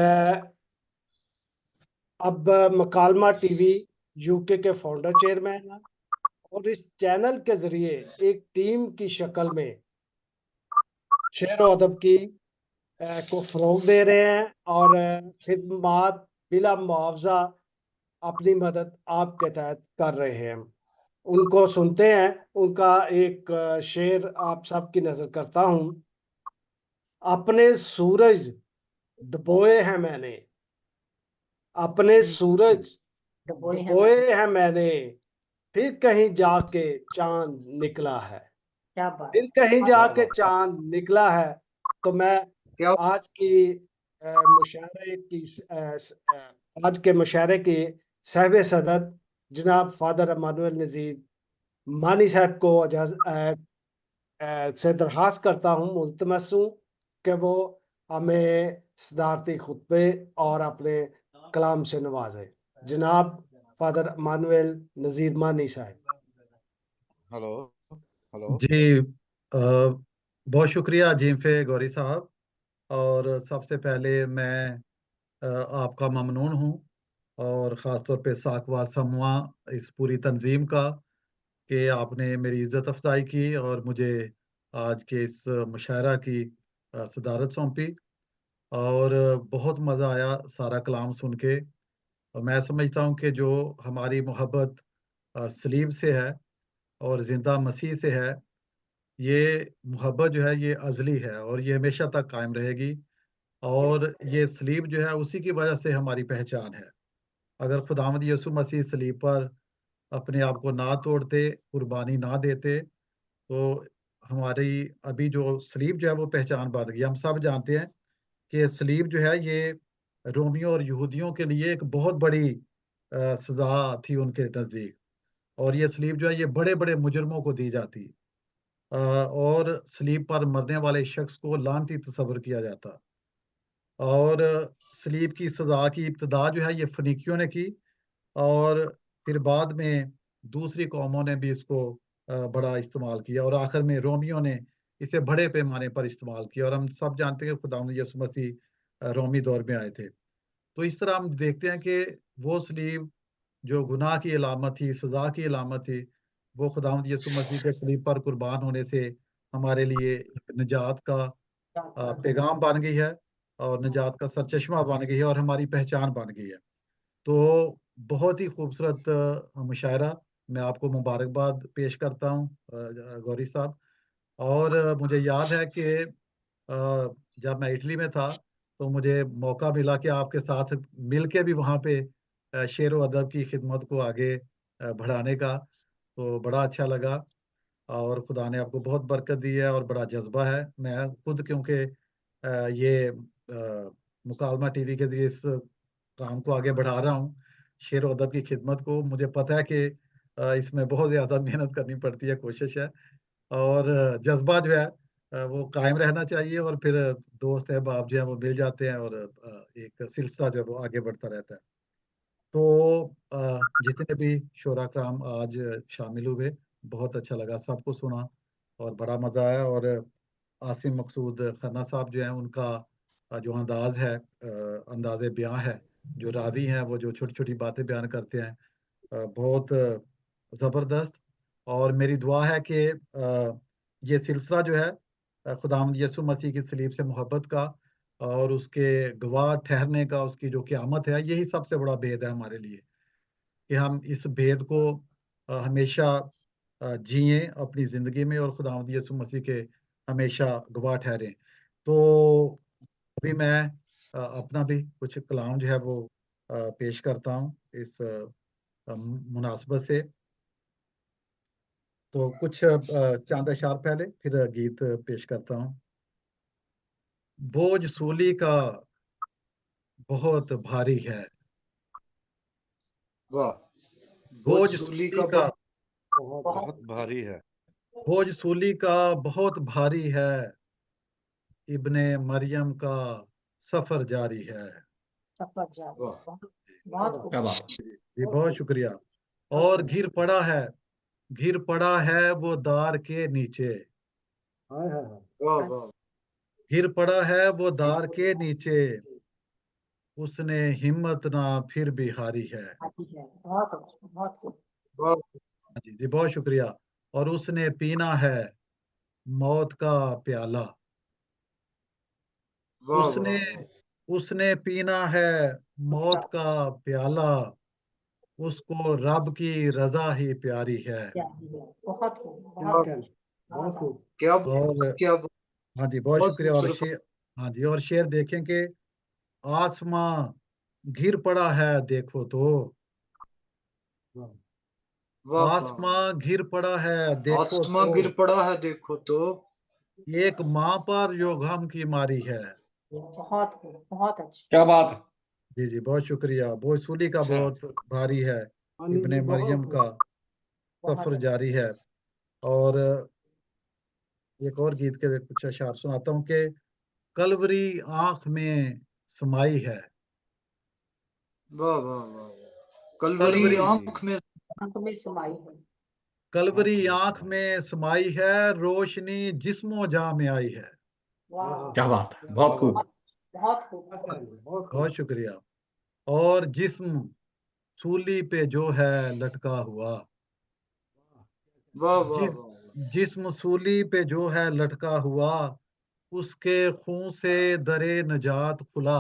अब मकालमा टीवी यूके के फाउंडर चेयरमैन हैं और इस चैनल के जरिए एक टीम की शक्ल में शेर व अदब की को फ़रोग़ दे रहे हैं और खिदमत बिला मुआवजा अपनी मदद आपके तहत कर रहे हैं। उनको सुनते हैं। उनका एक शेर आप सबकी नज़र करता हूँ। अपने सूरज डुबोए हैं मैंने, अपने सूरज डुबोए हैं डुबोए हैं मैंने, फिर कहीं जाके चांद निकला है, क्या बात फिर कहीं है। जाके चांद निकला है। तो मैं क्या आज की मुशायरे की आज के मुशायरे की साहिब सदर जनाब फादर अमानुएल नज़ीर मानी साहब को से दरख्वास्त करता हूँ, मुल्तमस हूँ कि वो हमें सदारती खुतबे और अपने कलाम से नवाजे। जनाब फादर अमानुएल नज़ीर मानी साहब। हेलो हेलो जी बहुत शुक्रिया जीमफे गौरी साहब। और सबसे पहले मैं आपका ममनून हूँ और ख़ास तौर पे साकवा समवा इस पूरी तंजीम का कि आपने मेरी इज्जत अफजाई की और मुझे आज के इस मुशायरा की सदारत सौंपी। और बहुत मज़ा आया सारा कलाम सुन के। और मैं समझता हूँ कि जो हमारी मोहब्बत सलीब से है और ज़िंदा मसीह से है, ये मोहब्बत जो है ये अज़ली है और ये हमेशा तक कायम रहेगी। और ये सलीब जो है उसी की वजह से हमारी पहचान है। अगर खुदावंद यीशु मसीह सलीब पर अपने आप को ना तोड़ते, कुर्बानी ना देते, तो हमारी अभी जो सलीब जो है वो पहचान बन गई। हम सब जानते हैं कि सलीब जो है ये रोमियों और यहूदियों के लिए एक बहुत बड़ी सज़ा थी उनके नज़दीक। और ये सलीब जो है ये बड़े-बड़े मुजरिमों को दी जाती। और सलीब पर मरने वाले शख्स को लानती तस्वर किया जाता। और सलीब की सज़ा की इब्तिदा जो है ये फ़िनीकियों ने की और फिर बाद में दूसरी कौमों ने भी इसको बड़ा इस्तेमाल किया और आखिर में रोमियों ने इसे बड़े पैमाने पर इस्तेमाल किया। और हम सब जानते हैं कि खुदावंद यीशु मसीह रोमी दौर में आए थे। तो इस तरह हम देखते हैं कि वो सलीब जो गुनाह की अलामत थी, सज़ा की अलामत थी, वो खुदावंद यीशु मसीह के सलीब पर कुर्बान होने से हमारे लिए एक निजात का पैगाम बन गई है और निजात का सरचश्मा बन गई है और हमारी पहचान बन गई है। तो बहुत ही खूबसूरत मुशायरा। मैं आपको मुबारकबाद पेश करता हूँ गौरी साहब। और मुझे याद है कि जब मैं इटली में था तो मुझे मौका मिला कि आपके साथ मिल के भी वहाँ पे शेर व अदब की खिदमत को आगे बढ़ाने का, तो बड़ा अच्छा लगा। और खुदा ने आपको बहुत बरकत दी है और बड़ा जज्बा है। मैं खुद क्योंकि ये मुकालमा टीवी के ज़रिए इस काम को आगे बढ़ा रहा हूँ, शेर व अदब की खिदमत को, मुझे पता है कि इसमें बहुत ज़्यादा मेहनत करनी पड़ती है, कोशिश है और जज्बा जो है वो कायम रहना चाहिए और फिर दोस्त अहबाब जो हैं वो मिल जाते हैं और एक सिलसिला जो है वो आगे बढ़ता रहता है। तो जितने भी शोरा कराम आज शामिल हुए, बहुत अच्छा लगा, सबको सुना और बड़ा मज़ा आया। और आसिम मकसूद खन्ना साहब जो हैं उनका जो अंदाज़ है, अंदाज़े बयां है, जो रावी हैं वो जो छोटी-छोटी बातें बयान करते हैं, बहुत ज़बरदस्त। और मेरी दुआ है कि ये सिलसिला जो है खुदावंद यीशु मसीह की सलीब से मोहब्बत का और उसके गवाह ठहरने का, उसकी जो क़यामत है, यही सबसे बड़ा भेद है हमारे लिए कि हम इस भेद को हमेशा जिएँ अपनी ज़िंदगी में और खुदावंद यीशु मसीह के हमेशा गवाह ठहरें। तो अभी मैं अपना भी कुछ कलाम जो है वो पेश करता हूँ इस मुनासबत से। तो कुछ चंद अशआर पहले फिर गीत पेश करता हूँ। बोझ सूली का बहुत भारी है, वाह। बोझ बोझ सूली सूली का का बहुत भारी है। बोझ सूली का बहुत भारी है, इब्ने मरियम का सफर जारी है। सफर जारी। वाह। बहुत बहुत खूब। क्या बात। जी बहुत शुक्रिया। और घिर पड़ा है वो दार के नीचे, वाह वाह। गिर पड़ा है वो दार के नीचे, उसने हिम्मत ना फिर भी हारी है। आती है। बहुत अच्छा, बहुत खूब। वाह जी जी बहुत शुक्रिया। और उसने पीना है मौत का प्याला, वाह उसने वाह। उसने पीना है मौत का प्याला, उसको रब की रजा ही प्यारी है। प्यारी है। बहुत खूब, क्या बहुत खूब। बहुत खूब। क्या और क्या हाँ जी बहुत बहुत शुक्रिया। और खूबसूरत। शेर, हाँ जी, और शेर देखें कि आसमां घिर पड़ा है देखो तो, वाह वाह। आसमां घिर पड़ा है देखो आसमां तो, गिर पड़ा है देखो तो। एक माँ पर जो गम की मारी है। बहुत खूब, बहुत अच्छा। क्या बात। जी जी बहुत शुक्रिया। बोझ सूली का अच्छा। बहुत भारी है, इब्ने मरियम का बहुत सफर अच्छा। जारी है। और एक और गीत के कुछ अशार सुनाता हूँ कि कलवरी आंख में समाई है, वाह वाह वाह। कलवरी कलवरी आंख में। आंख में समाई है। कलवरी आंख में आंख समाई। में समाई है, रोशनी जिस्मो जा में आई है। वाह। क्या बात है, बहुत खूब। बहुत खूब। बहुत शुक्रिया। और जिस्म सूली पे जो है लटका हुआ, वाह वाह जिस वाह। जिस्म सूली पे जो है लटका हुआ, उसके खून से दरे नजात खुला।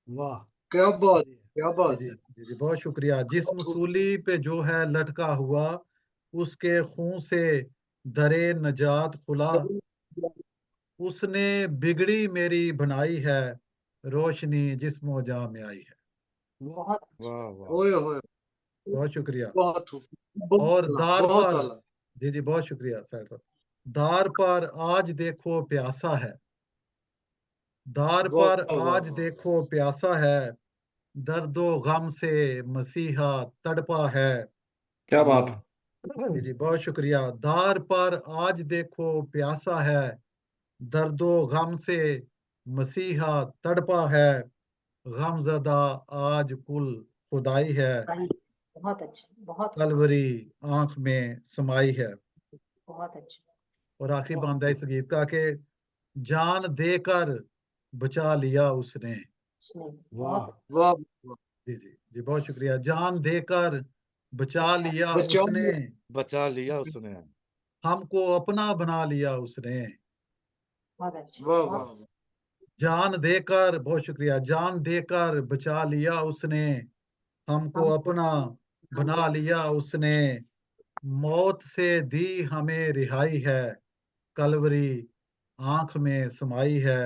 क्या बात। क्या जी बात जी है। जी जी बहुत शुक्रिया। जिस्म बहुत खूब। सूली पे जो है लटका हुआ, उसके खून से दरे नजात खुला, उसने बिगड़ी मेरी बनाई है, रोशनी जिस्मो जा में आई है। बहुत वाह वाह। ओए होए। बहुत शुक्रिया। बहुत खूब। बहुत और आला, दार बहुत पर, आला। जी जी बहुत शुक्रिया साहब साहब। दार पर आज देखो प्यासा है, दार पर वाह वाह आज वाह। देखो प्यासा है, दर्दो गम से मसीहा तड़पा है। क्या बात। जी जी बहुत शुक्रिया। दार पर आज देखो प्यासा है, दर्दो गम से मसीहा तड़पा है, गमज़दा आज कुल खुदाई है, सही। बहुत अच्छा, बहुत खूब। कलवरी आंख में समाई है। बहुत अच्छा। और आखिरी बांदा इस गीत का कि जान देकर बचा लिया उसने। उसने बहुत वाह वाह। जी जी जी बहुत शुक्रिया। जान देकर बचा अच्छा। लिया बचाओ। उसने, बचा लिया उसने। हमको अपना बना लिया उसने। बहुत अच्छा। वाह बहुत वाह। जान देकर, बहुत शुक्रिया, जान देकर बचा लिया उसने, हमको हमको अपना बना लिया उसने, मौत से दी हमें रिहाई है, कलवरी आंख में समाई है,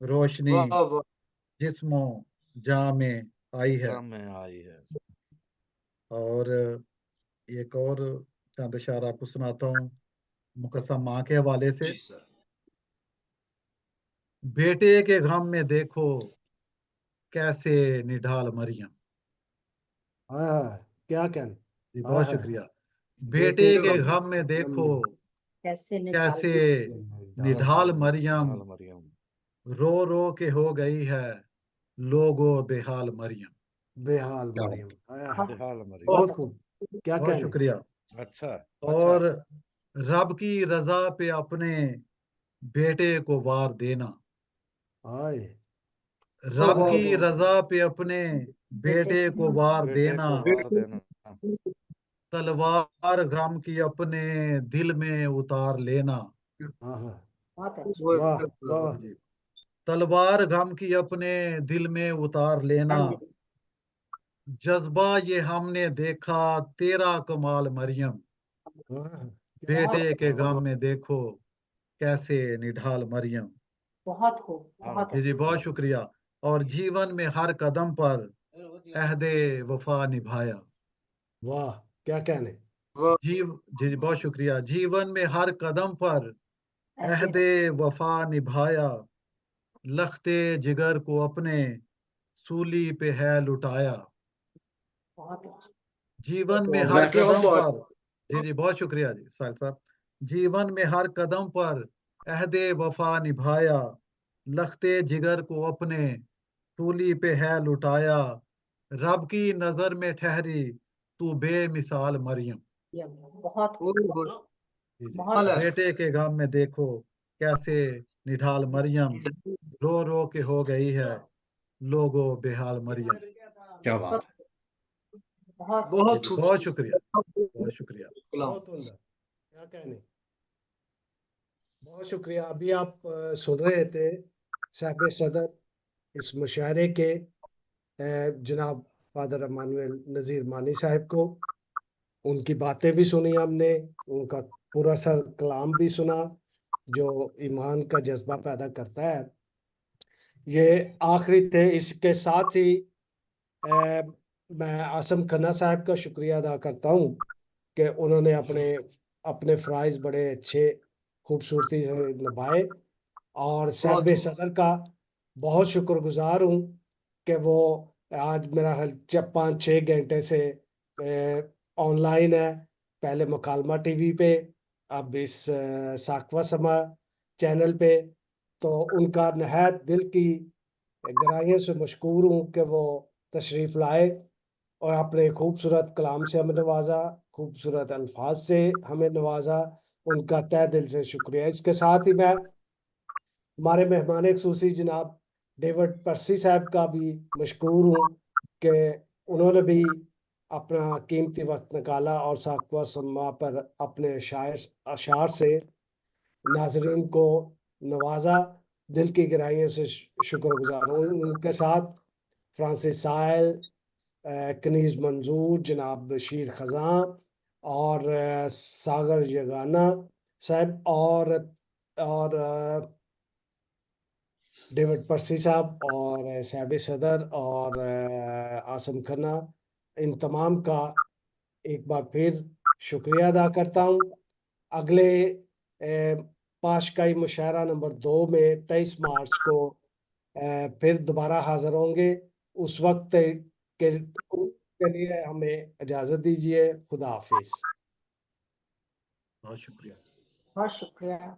रोशनी वाह वाह जिस्मों जां में आई है। जा में आई है। और एक और चंद अशार आपको सुनाता हूँ मुकस्सम माँ के हवाले से। जी सर। बेटे के गम में देखो कैसे निढाल मरियम। हाँ, क्या कहने। जी हाँ बहुत हाँ, शुक्रिया। बेटे बेटे के के गम में देखो कैसे निकाल कैसे निढाल निढाल कैसे मरियम, निढाल मरियम, रो रो के हो गई है लोगो बेहाल मरियम। बेहाल क्या मरियम। हाँ, बेहाल मरियम। बहुत खूब, क्या बहुत कहने। शुक्रिया। अच्छा और रब की रजा पे अपने बेटे को वार देना। हाय, रब वाह, की रजा पे अपने बेटे को वार बेटे देना। को वार देना। तलवार गम की अपने दिल में उतार लेना। हाँ हाँ, बहुत अच्छा। वाह वाह, जी। तलवार गम की अपने दिल में उतार लेना। जज्बा ये हमने देखा तेरा कमाल मरियम। हाँ, बेटे के हाँ, गम में देखो कैसे निढाल मरियम। बहुत खूब, हाँ, बहुत जी जी अच्छा। बहुत शुक्रिया। और जीवन में हर कदम पर अहदे वफा निभाया। वाह, क्या कहने। जीव जी जी बहुत शुक्रिया। जीवन में हर कदम पर अहदे वफा निभाया। लखते जिगर को अपने सूली पे है लुटाया। बहुत अच्छा। जीवन में वाह, हर क्या कदम बात। पर जी जी बहुत शुक्रिया जी साहिल साहब। जीवन में हर कदम पर अहदे वफा निभाया। लखते जिगर को अपने सूली पे है लुटाया। रब की नजर में ठहरी तू बेमिसाल मरियम। ये बहुत खूब, जी जी। बहुत अच्छा। बेटे के गम में देखो कैसे निढाल मरियम, रो रो के हो गई है लोगो बेहाल मरियम। क्या बात है। बहुत जी बहुत जी खूब। बहुत शुक्रिया, बहुत शुक्रिया। बहुत उम्दा, क्या कहने। बहुत शुक्रिया। अभी आप सुन रहे थे साहिब सदर इस मुशायरे के जनाब फादर अमानुएल नज़ीर मानी साहब को। उनकी बातें भी सुनी हमने, उनका पूरा सर कलाम भी सुना जो ईमान का जज्बा पैदा करता है। ये आखिरी थे। इसके साथ ही मैं आसम खन्ना साहब का शुक्रिया अदा करता हूँ कि उन्होंने अपने अपने फ़राइज़ बड़े अच्छे खूबसूरती से निभाए। और साहिब बहुत सदर का बहुत शुक्रगुजार हूँ कि वो आज मेरा 5-6 घंटे से ऑनलाइन है। पहले मुकालमा टीवी पे, अब इस साकवा समा चैनल पे। तो उनका नहायत दिल की गहराइयों से मशकूर हूँ कि वो तशरीफ़ लाए और अपने खूबसूरत कलाम से हमें नवाजा, खूबसूरत अल्फाज से हमें नवाजा। उनका तहे दिल से शुक्रिया। इसके साथ ही मैं हमारे मेहमान खुसूसी जनाब डेविड पर्सी साहब का भी मशकूर हूँ कि उन्होंने भी अपना कीमती वक्त निकाला और साकवा सम्मा पर अपने शायर अशार से नाजरीन को नवाजा। दिल की गहराइयों से शुक्रगुजार हूँ। उनके साथ फ्रांसिस साहिल, कनीज़ मंजूर, जनाब बशीर खजां और सागर यगाना साहब और डेविड पर्सी साहब और साहिब सदर और आसम खन्ना, इन तमाम का एक बार फिर शुक्रिया अदा करता हूँ। अगले पाशकाई मुशायरा नंबर 2 में 23 मार्च को फिर दोबारा हाजिर होंगे। उस वक्त के लिए हमें इजाज़त दीजिए। खुदा हाफिज। बहुत शुक्रिया। बहुत शुक्रिया।